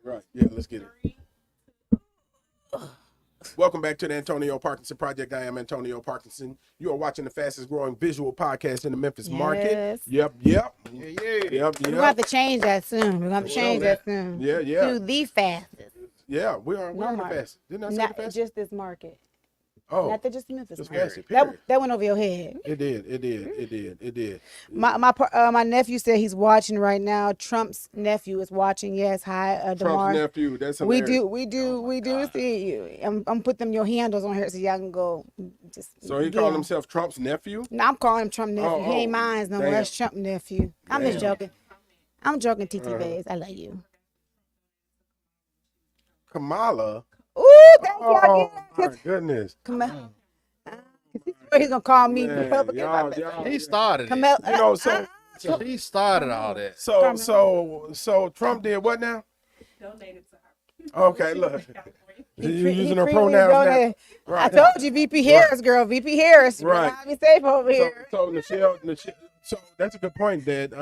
Right. Yeah, let's get it. Welcome back to the Antonio Parkinson Project. I am Antonio Parkinson. You are watching the fastest growing visual podcast in the Memphis market. Yes. Yep. Yeah. Yep. We're going to have to change that soon. We're going to change that soon. Yeah. To the fastest. Yeah, we are the market. fastest. Didn't I say the Not fastest? just this market. Oh, Not just Memphis just market. fastest. Period. That went over your head. It did. My nephew said he's watching right now. Trump's nephew is watching. Yes, hi, Trump's DeMar. nephew. That's hilarious. We do see you. I'm put them your handles on here so y'all can go. Just So he get called him. himself Trump's nephew? No, I'm calling him Trump nephew. Oh, he ain't mine no more. damn. That's Trump nephew. I'm just Damn. joking. I'm joking, TT Bays. I love you. Kamala. Ooh, thank y'all. Oh, Yeah, my goodness. Kamala. He's gonna call me Man, Republican. y'all- He started it. Kamala. You know, so He started all that. so Trump did what now? Donated to her. Okay, look. You using her freely pronouns now? donated. I Right. told you, VP Harris, girl. VP Harris. Right. Be safe over So, here. so Nichelle, so that's a good point that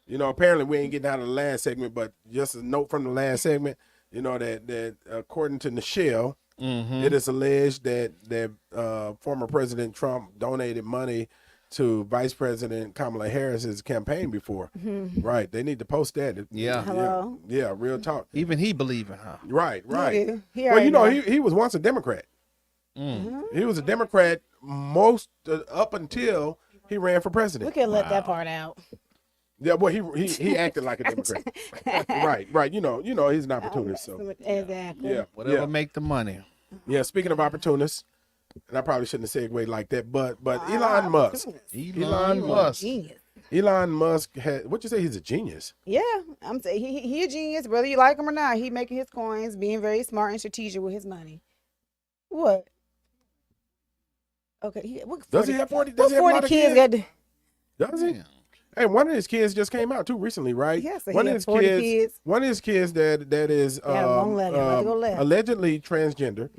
apparently we ain't getting out of the last segment, but just a note from the last segment, that according to Nichelle, it is alleged that former President Trump donated money to Vice President Kamala Harris's campaign before. Right. They need to post that. Yeah. Hello? Yeah, real talk. Even he believe in her. Right. He do. He Well, already know. he was once a Democrat. He was a Democrat most up until he ran for We president. can let that part out. Yeah, well, he acted like a Democrat. right. He's an opportunist. So Exactly. yeah, Whatever make the money. yeah. Speaking of opportunists, and I probably shouldn't have segued like that, but Elon Musk, Elon Musk. Genius. Elon Musk had what you say? He's a genius. Yeah, I'm saying he a genius, whether you like him or not. He making his coins, being very smart and strategic with his money. What? Okay, Does he have 40? What Does he have a lot 40 of kids kids? got? Does he? Damn. Hey, one of his kids just came out too recently, right? Yeah, so he one of had his 40 kids, kids. one of his kids that is Yeah, long leg, about to go left. allegedly transgender.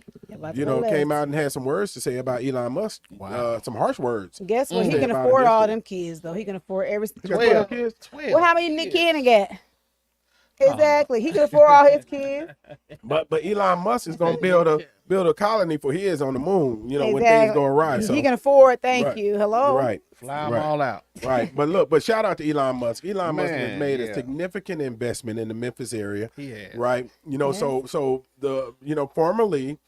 Came out and had some words to say about Elon Musk. Wow. Some harsh words. Guess what? He Say can about afford him all yesterday. them kids though. He can afford every. He got 12 kids. 12. Well, how many Nick Cannon got? Exactly. He can afford all his kids. But Elon Musk is gonna build a colony for his on the moon. When things Exactly. go awry. So He can afford. Thank Right. you. Hello. right. Fly them Right. all out. Right. But shout out to Elon Musk. Elon Musk has Man, made a yeah. significant investment in the Memphis area. He has. Right. So the formerly,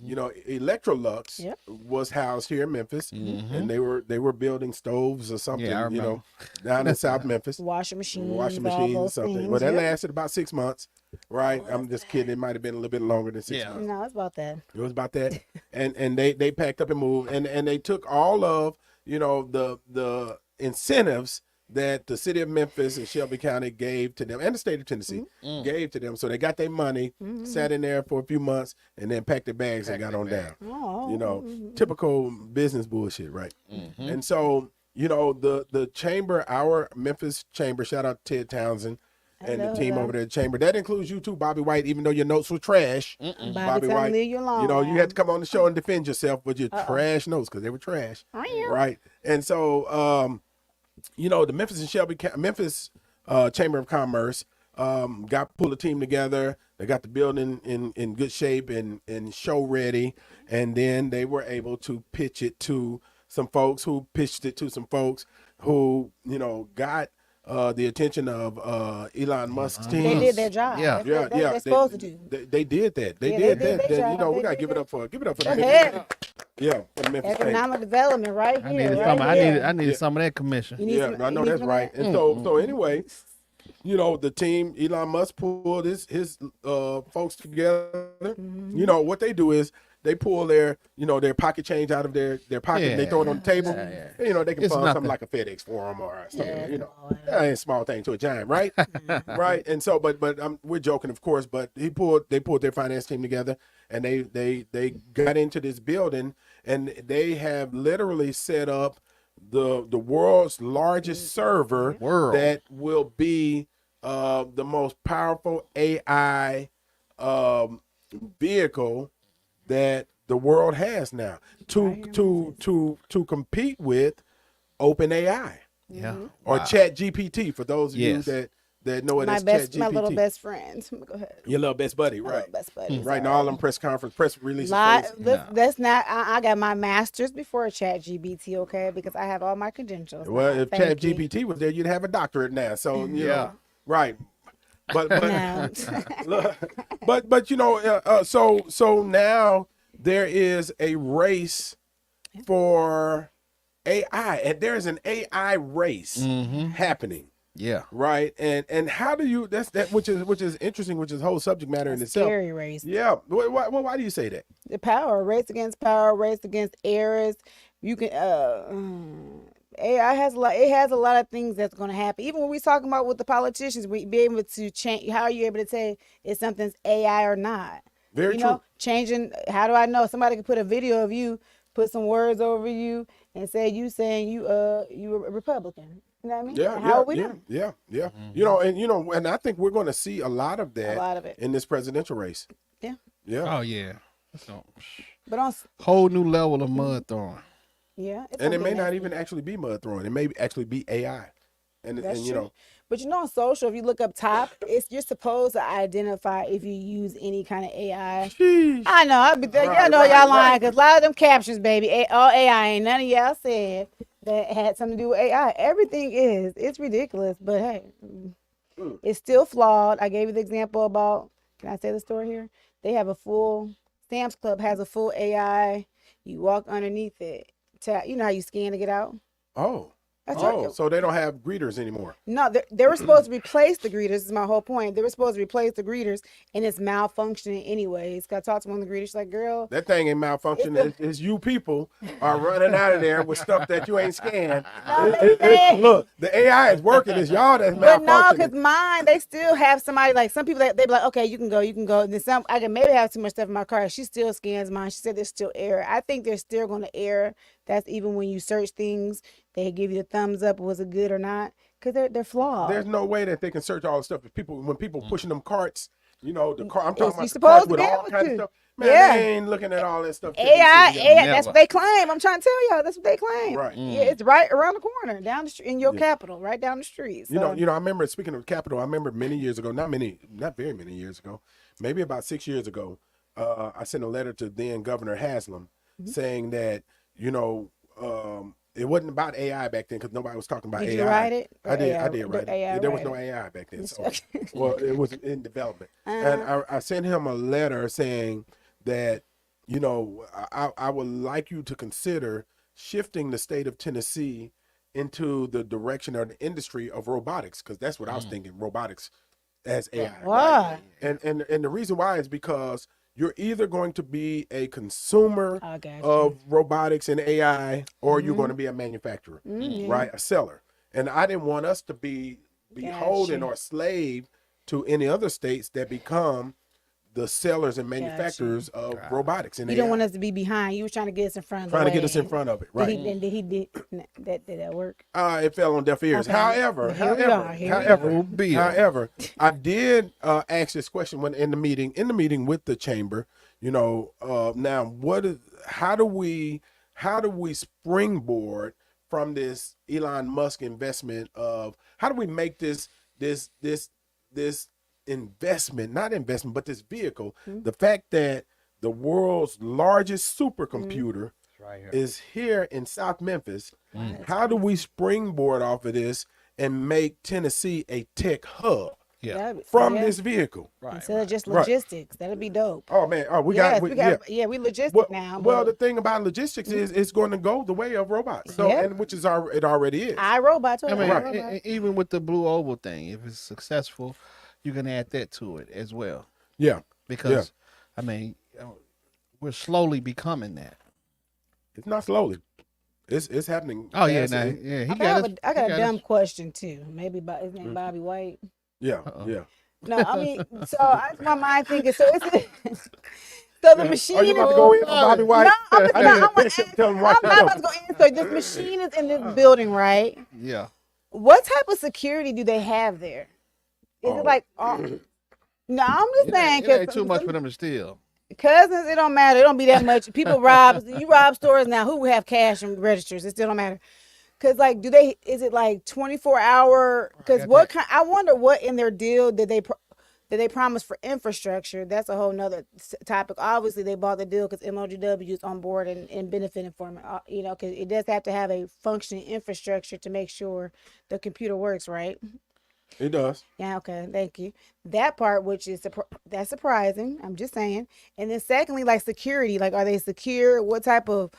Electrolux Yep. was housed here in Memphis, and they were building stoves or something, Yeah, I remember. down in South Memphis. Washing machines. Washing all machines or those something. things. Well, that Yep. lasted about 6 months, right? I'm just kidding. It might have been a little bit longer than 6 Yeah. months. No, it's about that. It was about that, and they packed up and moved, and they took all of the incentives that the city of Memphis and Shelby County gave to them, and the state of Tennessee gave to them. So they got their money, sat in there for a few months, and then packed their bags and got on down. Oh. Typical business bullshit, right? And so the chamber, our Memphis chamber, shout out to Ted Townsend and the love team that. over there at the chamber. That includes you too, Bobby White, even though your notes were trash. Bobby, tell him leave you alone. You had to come on the show and defend yourself with your trash notes because they were trash, right? And so, the Memphis and Shelby, Memphis Chamber of Commerce pulled a team together. They got the building in good shape and show ready, and then they were able to pitch it to some folks who pitched it to some folks who got the attention of Elon Musk's team. They did their job. Yeah. They're supposed to do. They did that. They Yeah, did they did that. their Then, job. we They gotta did give it it. up for the Go Memphis. ahead. Yeah, for the Memphis Chamber. Economic development, right I here. needed right some. here. I needed some of that commission. You need Yeah, some- I you know need that's some of right. that? And so anyway, the team, Elon Musk pulled his folks together. What they do is they pull their pocket change out of their pocket and they throw it on the table. Yeah. They can It's fund nothing. something like a FedEx for them or something. That ain't a small thing to a giant, right? Right. And so, but we're joking, of course. But they pulled their finance team together and they got into this building and they have literally set up the world's largest server that will be the most powerful AI vehicle that the world has now to compete with OpenAI. Yeah. or Wow. Chat GPT for those of Yes. you that know it My as Chat best, GPT. my little best friend. Go ahead. Your little best buddy, My right? little best buddy. Right now, all them press releases. Lot, crazy. that's not. I got my master's before Chat GBT, okay? Because I have all my credentials. Well, now. if Thank Chat you. GPT was there, you'd have a doctorate now. So you Yeah. know, right? But No. but you know, so now there is a race for AI, and there's an AI race happening. Yeah. Right, and how do you which is interesting, which is whole subject matter in itself. Scary race. Yeah, why do you say that? The power, race against power, race against errors. You can AI has a lot. It has a lot of things that's going to happen. Even when we talking about with the politicians, we be able to change. How are you able to say if something's AI or not? Very you true. know, changing. How do I know? Somebody could put a video of you, put some words over you, and say you saying you a Republican. You know what I mean? Yeah, How we know? yeah. You know, and I think we're going to see a lot of that A lot of it. in this presidential race. Yeah. Yeah, Oh yeah. So, But on whole new level of mud throwing. yeah, it's and it gonna may be not nasty. even actually be mud throwing. It may actually be AI, and That's you true. know, But you know, on social, if you look up top, you're supposed to identify if you use any kind of AI. sheesh. I know. I be thinking, Right, I know right, y'all lying right. because a lot of them captions, baby, all AI ain't none of y'all said that had something to do with AI. Everything is. It's ridiculous, but hey, it's still flawed. I gave you the example about. Can I say the story here? They have a full. Sam's Club has a full AI. You walk underneath it. You know how you scan to get out? Oh, That's oh, right. so they don't have greeters anymore. No, they were supposed to replace the greeters. This is my whole point. They were supposed to replace the greeters, and it's malfunctioning anyways. Cause I talked to one of the greeters. She's like, "Girl, That thing ain't malfunctioning. It's you people are running out of there with stuff that you ain't scanned. Look, the AI is working. It's y'all that's but no, cause malfunctioning. mine they still have somebody like some people that they be like, okay, you can go. And then some I can maybe have too much stuff in my car. She still scans mine. She said there's still error. I think there's still going to error. That's even when you search things, they give you the thumbs up. Was it good or not? Cause they're flawed. There's no way that they can search all the stuff. If when people pushing them carts, you know, the car. I'm talking You about the supposed carts to with be all able kinds to. of stuff. Man, Yeah. they ain't looking at all that stuff. AI, Never. that's what they claim. I'm trying to tell y'all, that's what they claim. Right. Yeah, it's right around the corner, down the street in your capital, right down the street. So, You know. I remember, speaking of Capitol, I remember many years ago, not very many years ago, maybe about 6 years ago, I sent a letter to then Governor Haslam saying that, you know, it wasn't about AI back then because nobody was talking about Did AI. you write it? I did AI write it. AI There was write no it? AI back then. So, well, it was in development. And I sent him a letter saying that, you know, I would like you to consider shifting the state of Tennessee into the direction or the industry of robotics, because that's what I was thinking, robotics as AI. Why? And the reason why is because you're either going to be a consumer I got you. of robotics and AI, or you're going to be a manufacturer, right? A seller. And I didn't want us to be beholden Gotcha. or slave to any other states that become the sellers and manufacturers of robotics and You AI. don't want us to be behind. You was trying to get us in front of the Trying to get wave. us in front of it, right? Did that work? It fell on deaf ears. Okay. However, Here we are, here we however, I did ask this question when in the meeting with the chamber. You know, now how do we springboard from this Elon Musk investment of how do we make this investment, not investment, but this vehicle, the fact that the world's largest supercomputer is here in South Memphis. How do we springboard off of this and make Tennessee a tech hub from this vehicle? Instead of just Right. logistics, that'd be dope. Oh man, we Yes, got we logistic now. Well, but the thing about logistics is it's going to go the way of robots. So, Yeah. and which is it already is. iRobot. I mean, iRobot. even with the Blue Oval thing, if it's successful, you can add that to it as well. Yeah, Because, I mean, we're slowly becoming that. it's not slowly. It's happening. Oh yeah, fast. nah, yeah. He I got got a dumb us. question too. Maybe his name Bobby White. Yeah, Uh-oh. yeah. No, I mean, so my mind thinking. So it's so the machine. Are you about to is- go in on Bobby White? No, I'm I not. didn't I'm tell him not watch about to go in. So this machine is in this building, right? Yeah. What type of security do they have there? Is Oh. it like? No, I'm just saying. It ain't too much for them to steal. Cousins, it don't matter. It don't be that much. People rob. You rob stores now. Who have cash and registers? It still don't matter. Cause like, is it like 24-hour? Cause got what that. kind? I wonder what in their deal did they promise for infrastructure? That's a whole nother topic. Obviously, they bought the deal because MOGW is on board and benefiting from it. You know, because it does have to have a functioning infrastructure to make sure the computer works, right? It does. Yeah, okay, thank you. That part, which is that's surprising. I'm just saying. And then secondly, like security, like are they secure? What type of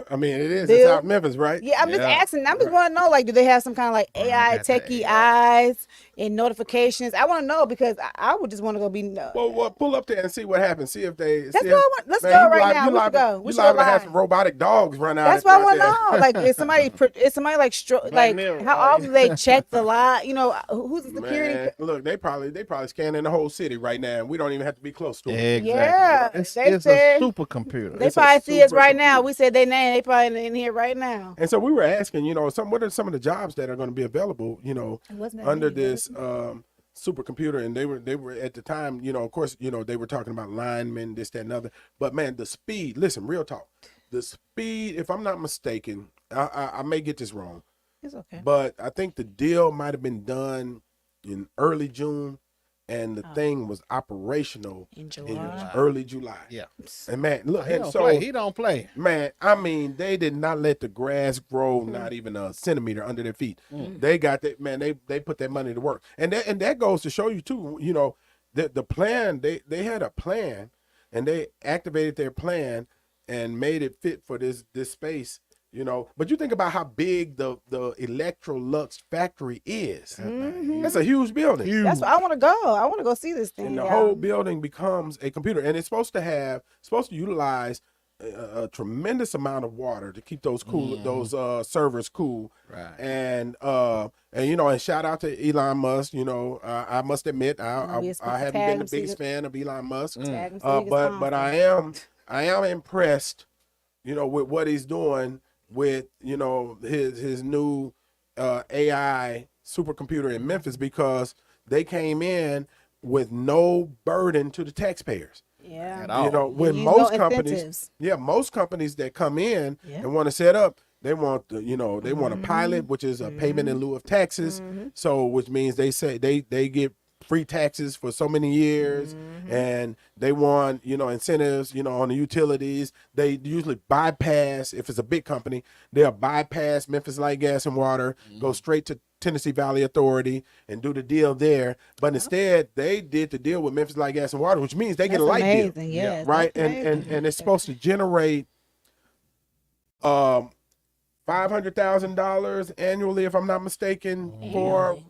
I mean, it is. It's Bill? out in Memphis, right? Yeah, I'm just Yeah. asking. I'm just want to know, like, do they have some kind of like I AI got that techie AI. eyes and notifications? I want to know because I would just want to go be. Well, pull up there and see what happens. See if they. That's see what I if, want. Let's man, go you right liable- now. You We should liable, go. We you should go liable to have live. some robotic dogs run out. That's and what I out want to there. know. Like, is somebody like like Mirror, how right? often do they check the line? You know, who's the security? Man, look, they probably scanning the whole city right now, and we don't even have to be close to it. Exactly. Yeah, It's, they it's said- a supercomputer. They It's a probably see us super right now. computer. We said their name. They probably in here right now. And so we were asking, what are some of the jobs that are going to be available, It wasn't that under many, this supercomputer? And they were at the time, of course, they were talking about linemen, this, that, and other. But man, the speed. Listen, real talk. The speed. If I'm not mistaken, I may get this wrong, It's okay. but I think the deal might have been done in early June, and the thing was operational In in July. early July. Yeah. And man, look, He and don't so play. He don't play. man, I mean, they did not let the grass grow not even a centimeter under their feet. They got that, man. They put that money to work, and that goes to show you too. The plan. They had a plan, and they activated their plan and made it fit for this space. But you think about how big the Electrolux factory is. It's a huge building. That's what I want to go. I want to go see this thing. And the yeah. whole building becomes a computer, and it's supposed to utilize a tremendous amount of water to keep those servers cool. Right. And shout out to Elon Musk. I must admit I haven't been the biggest fan of Elon Musk, Tag him so he can but sponsor. I am impressed, with what he's doing with his new AI supercomputer in Memphis, because they came in with no burden to the taxpayers. Yeah. At all. When Use most no companies, incentives. most companies that come in Yeah. and want to set up, they want they want a pilot, which is a payment in lieu of taxes. So, which means they say they get free taxes for so many years, and they want incentives on the utilities. They usually bypass, if it's a big company, they'll bypass Memphis Light, Gas and Water, go straight to Tennessee Valley Authority and do the deal there. But instead, they did the deal with Memphis Light, Gas and Water, which means they get a That's light bill, amazing. Yes, right? that's And amazing. and it's supposed to generate $500,000 annually, if I'm not mistaken,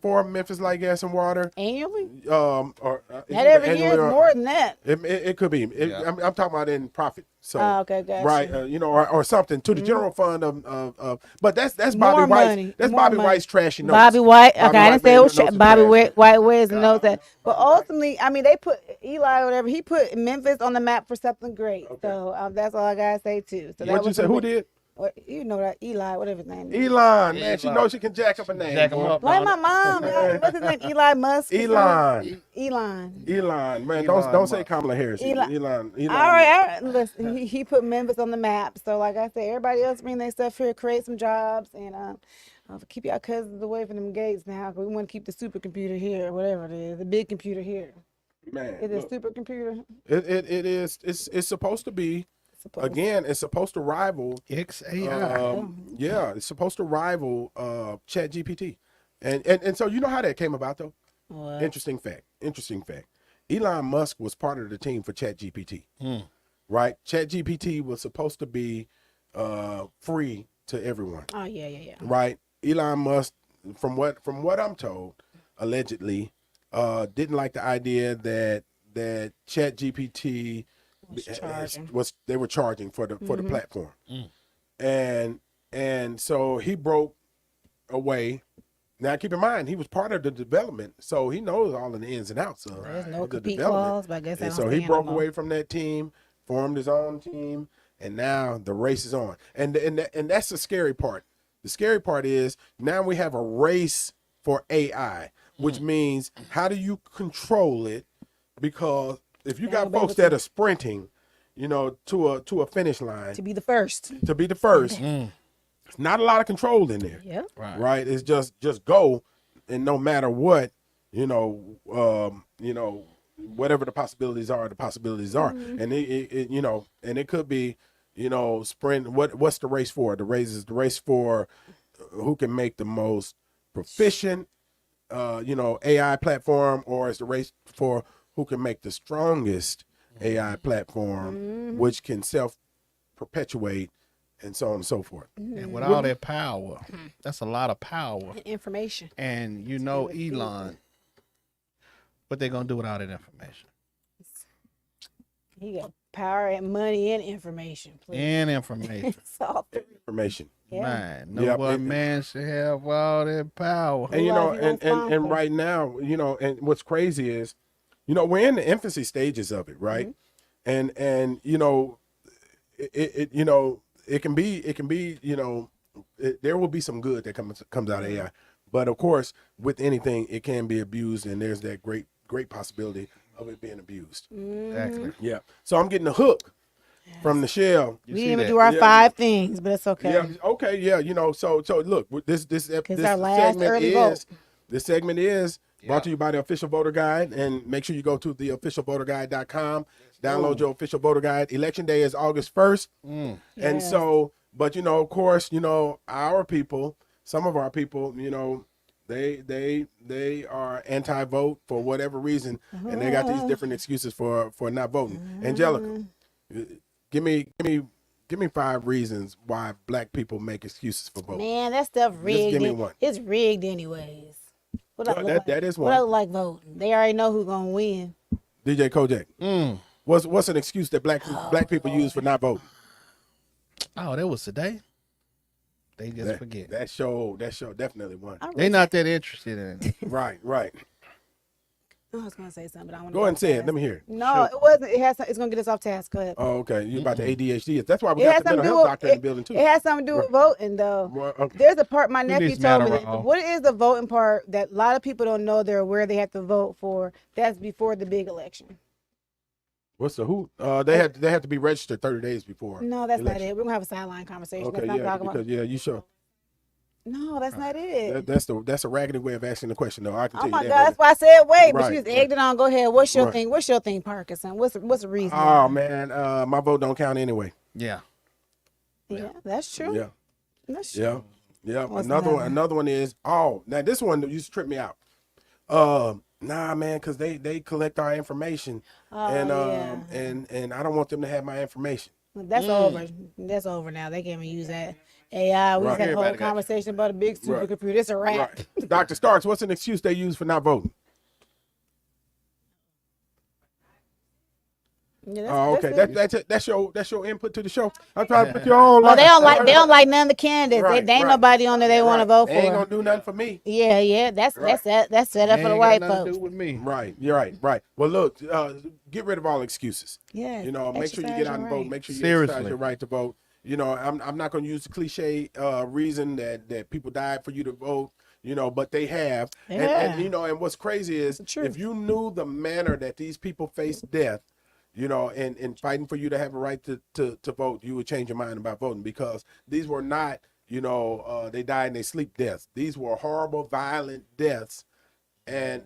for Memphis Light, Gas and Water. Annually? Or Not every year. It's more than that. It could be. Yeah. I'm talking about in profit. So Okay, gotcha. right, or something to the general fund of. But that's More Bobby White's. money, That's more Bobby money. White's trashy notes. Bobby White. Okay, Bobby I didn't say it was White made the Bobby notes of White wears and knows that. But ultimately, I mean, they put Eli or whatever. He put Memphis on the map for something great. Okay. So that's all I gotta say too. So that What'd you was say? Who did? that Eli, whatever his name is. Elon, man. She Elon. knows she can jack up a name. Jack 'em boy. up. Like my mom. What's his name? Eli Musk. or something? Elon. Elon. Man. Elon Don't say Musk. Kamala Harris. Elon. Elon. All right. Listen, he put Memphis on the map. So like I said, everybody else bring their stuff here, create some jobs, and keep y'all cousins away from them gates now. 'Cause we want to keep the supercomputer here, whatever it is, the big computer here. Man, Is it look, a supercomputer? it is. It's supposed to be. Supposed- Again, it's supposed to rival. XAI. Yeah, it's supposed to rival Chat GPT, and so you know how that came about though. What? Interesting fact. Elon Musk was part of the team for Chat GPT, right? Chat GPT was supposed to be free to everyone, Oh yeah. right? Elon Musk, from what I'm told, allegedly, didn't like the idea that Chat GPT they were charging for the platform, and so he broke away. Now keep in mind he was part of the development, so he knows all of the ins and outs of There's no the compete development. clause, but I guess I And don't so he stand broke no more. away from that team, formed his own team, and now the race is on. And that's the scary part. The scary part is now we have a race for AI, which means how do you control it? Because if you got Gotta be folks able that to- are sprinting, to a finish line To be the first. to be the first, It's not a lot of control in there. Yep. Right? It's just go, and no matter what, whatever the possibilities are, and it and it could be, sprint. What's the race for? The race is the race for who can make the most proficient, AI platform, or is the race for who can make the strongest AI platform, which can self-perpetuate, and so on and so forth. And with all that power, that's a lot of power. Information. And Elon, what they gonna do with all that information? He got power and money and information. Please. And information. It's all three. Information. Yeah. Man, no Yep, one man should have all that power. And Well, if you want and sponsor. right now, and what's crazy is, we're in the infancy stages of it, right? And it can be, there will be some good that comes out of AI, but of course, with anything, it can be abused, and there's that great possibility of it being abused. Exactly. Yeah. So I'm getting the hook from the shell. You We see didn't even that? do our Yeah. 5 things, but it's okay. Yeah. Okay. Yeah. So look, this our last segment early is vote. this segment is brought Yeah. to you by the Official Voter Guide, and make sure you go to the officialvoterguide.com. Download your official voter guide. Election day is August 1st, and Yes. so, but of course, our people, some of our people, they are anti-vote for whatever reason, and they got these different excuses for not voting. Angelica, give me 5 reasons why Black people make excuses for voting. Man, that stuff rigged. give me one. It's rigged anyways. What I Well, look like? that is What I one. look like voting. They already know who's gonna win. DJ Kojak, what's an excuse that black people use for not voting? Oh, that was today. They just forget. That show definitely won. They not that interested in it. Right. I was gonna say something, but I want to Go ahead and say it. Let me hear it. No, it wasn't. It's gonna get us off task. Go ahead. Oh, okay. You about the ADHD? That's why we It got has the something mental to do health with doctor in the building too. It has something to do with voting, though. Well, okay. There's a part my nephew needs told me. Adderall. What is the voting part that a lot of people don't know? They're aware they have to vote for. That's before the big election. What's the who? They have to be registered 30 days before. No, that's election. not it. We're gonna have a sideline conversation. Okay, Let's not yeah, talk about. because you sure. No, that's not it. That's a raggedy way of asking the question, though. I can Oh tell my you God, that. that's why I said wait, but Right, you just right. egged it on. Go ahead. What's your Right. thing? What's your thing, Parkinson? What's the reason? Oh man, my vote don't count anyway. Yeah. Yeah, that's true. Yeah, That's true. yeah. What's Another one is now this one used to trip me out. Nah, man, because they collect our information, and I don't want them to have my information. That's over. That's over now. They can't even use that AI. We just had a whole Everybody got you. conversation about a big Right. supercomputer. It's a wrap. Right. Dr. Starks, what's an excuse they use for not voting? Yeah, Oh, okay. it. That's your input to the show. I'm trying to put your own. Well, they don't like none of the candidates. Right, They ain't right. nobody on there they want to vote They ain't for. gonna do nothing for me. Yeah. That's set up for the Ain't got white nothing to folks. do with me. Right. You're right. Well, look, get rid of all excuses. Yeah. Make sure you get out and vote. Make sure you Seriously. exercise your right to vote. I'm not going to use the cliche reason that people died for you to vote. But they have. Yeah. And what's crazy is the truth. if you knew the manner that these people face death, and fighting for you to have a right to vote, you would change your mind about voting, because these were not, they died in their sleep deaths. These were horrible, violent deaths and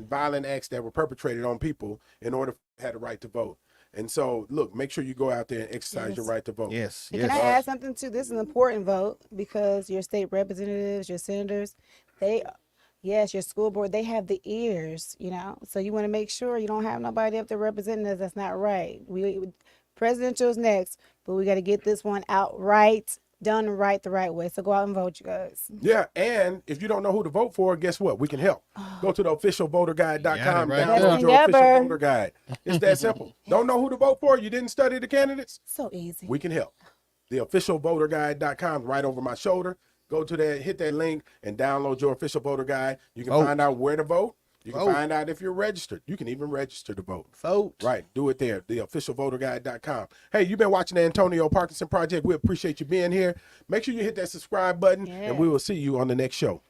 violent acts that were perpetrated on people in order to have the right to vote. And so, look, make sure you go out there and exercise your right to vote. Yes. And can I add something too? This is an important vote because your state representatives, your senators, your school board, they have the ears, So you want to make sure you don't have nobody up there representing us. That's not right. Presidential's next, but we got to get this one out right, done right the right way. So go out and vote, you guys. Yeah, and if you don't know who to vote for, guess what? We can help. Go to the officialvoterguide.com, Yeah, right download there. your official Together. voter guide. It's that simple. Don't know who to vote for? You didn't study the candidates? So easy. We can help. The officialvoterguide.com right over my shoulder. Go to that, hit that link, and download your official voter guide. You can Vote. find out where to vote. You can Vote. find out if you're registered. You can even register to vote. Vote. Right. Do it there. The officialvoterguide.com. Hey, you've been watching the Antonio Parkinson Project. We appreciate you being here. Make sure you hit that subscribe button, and we will see you on the next show.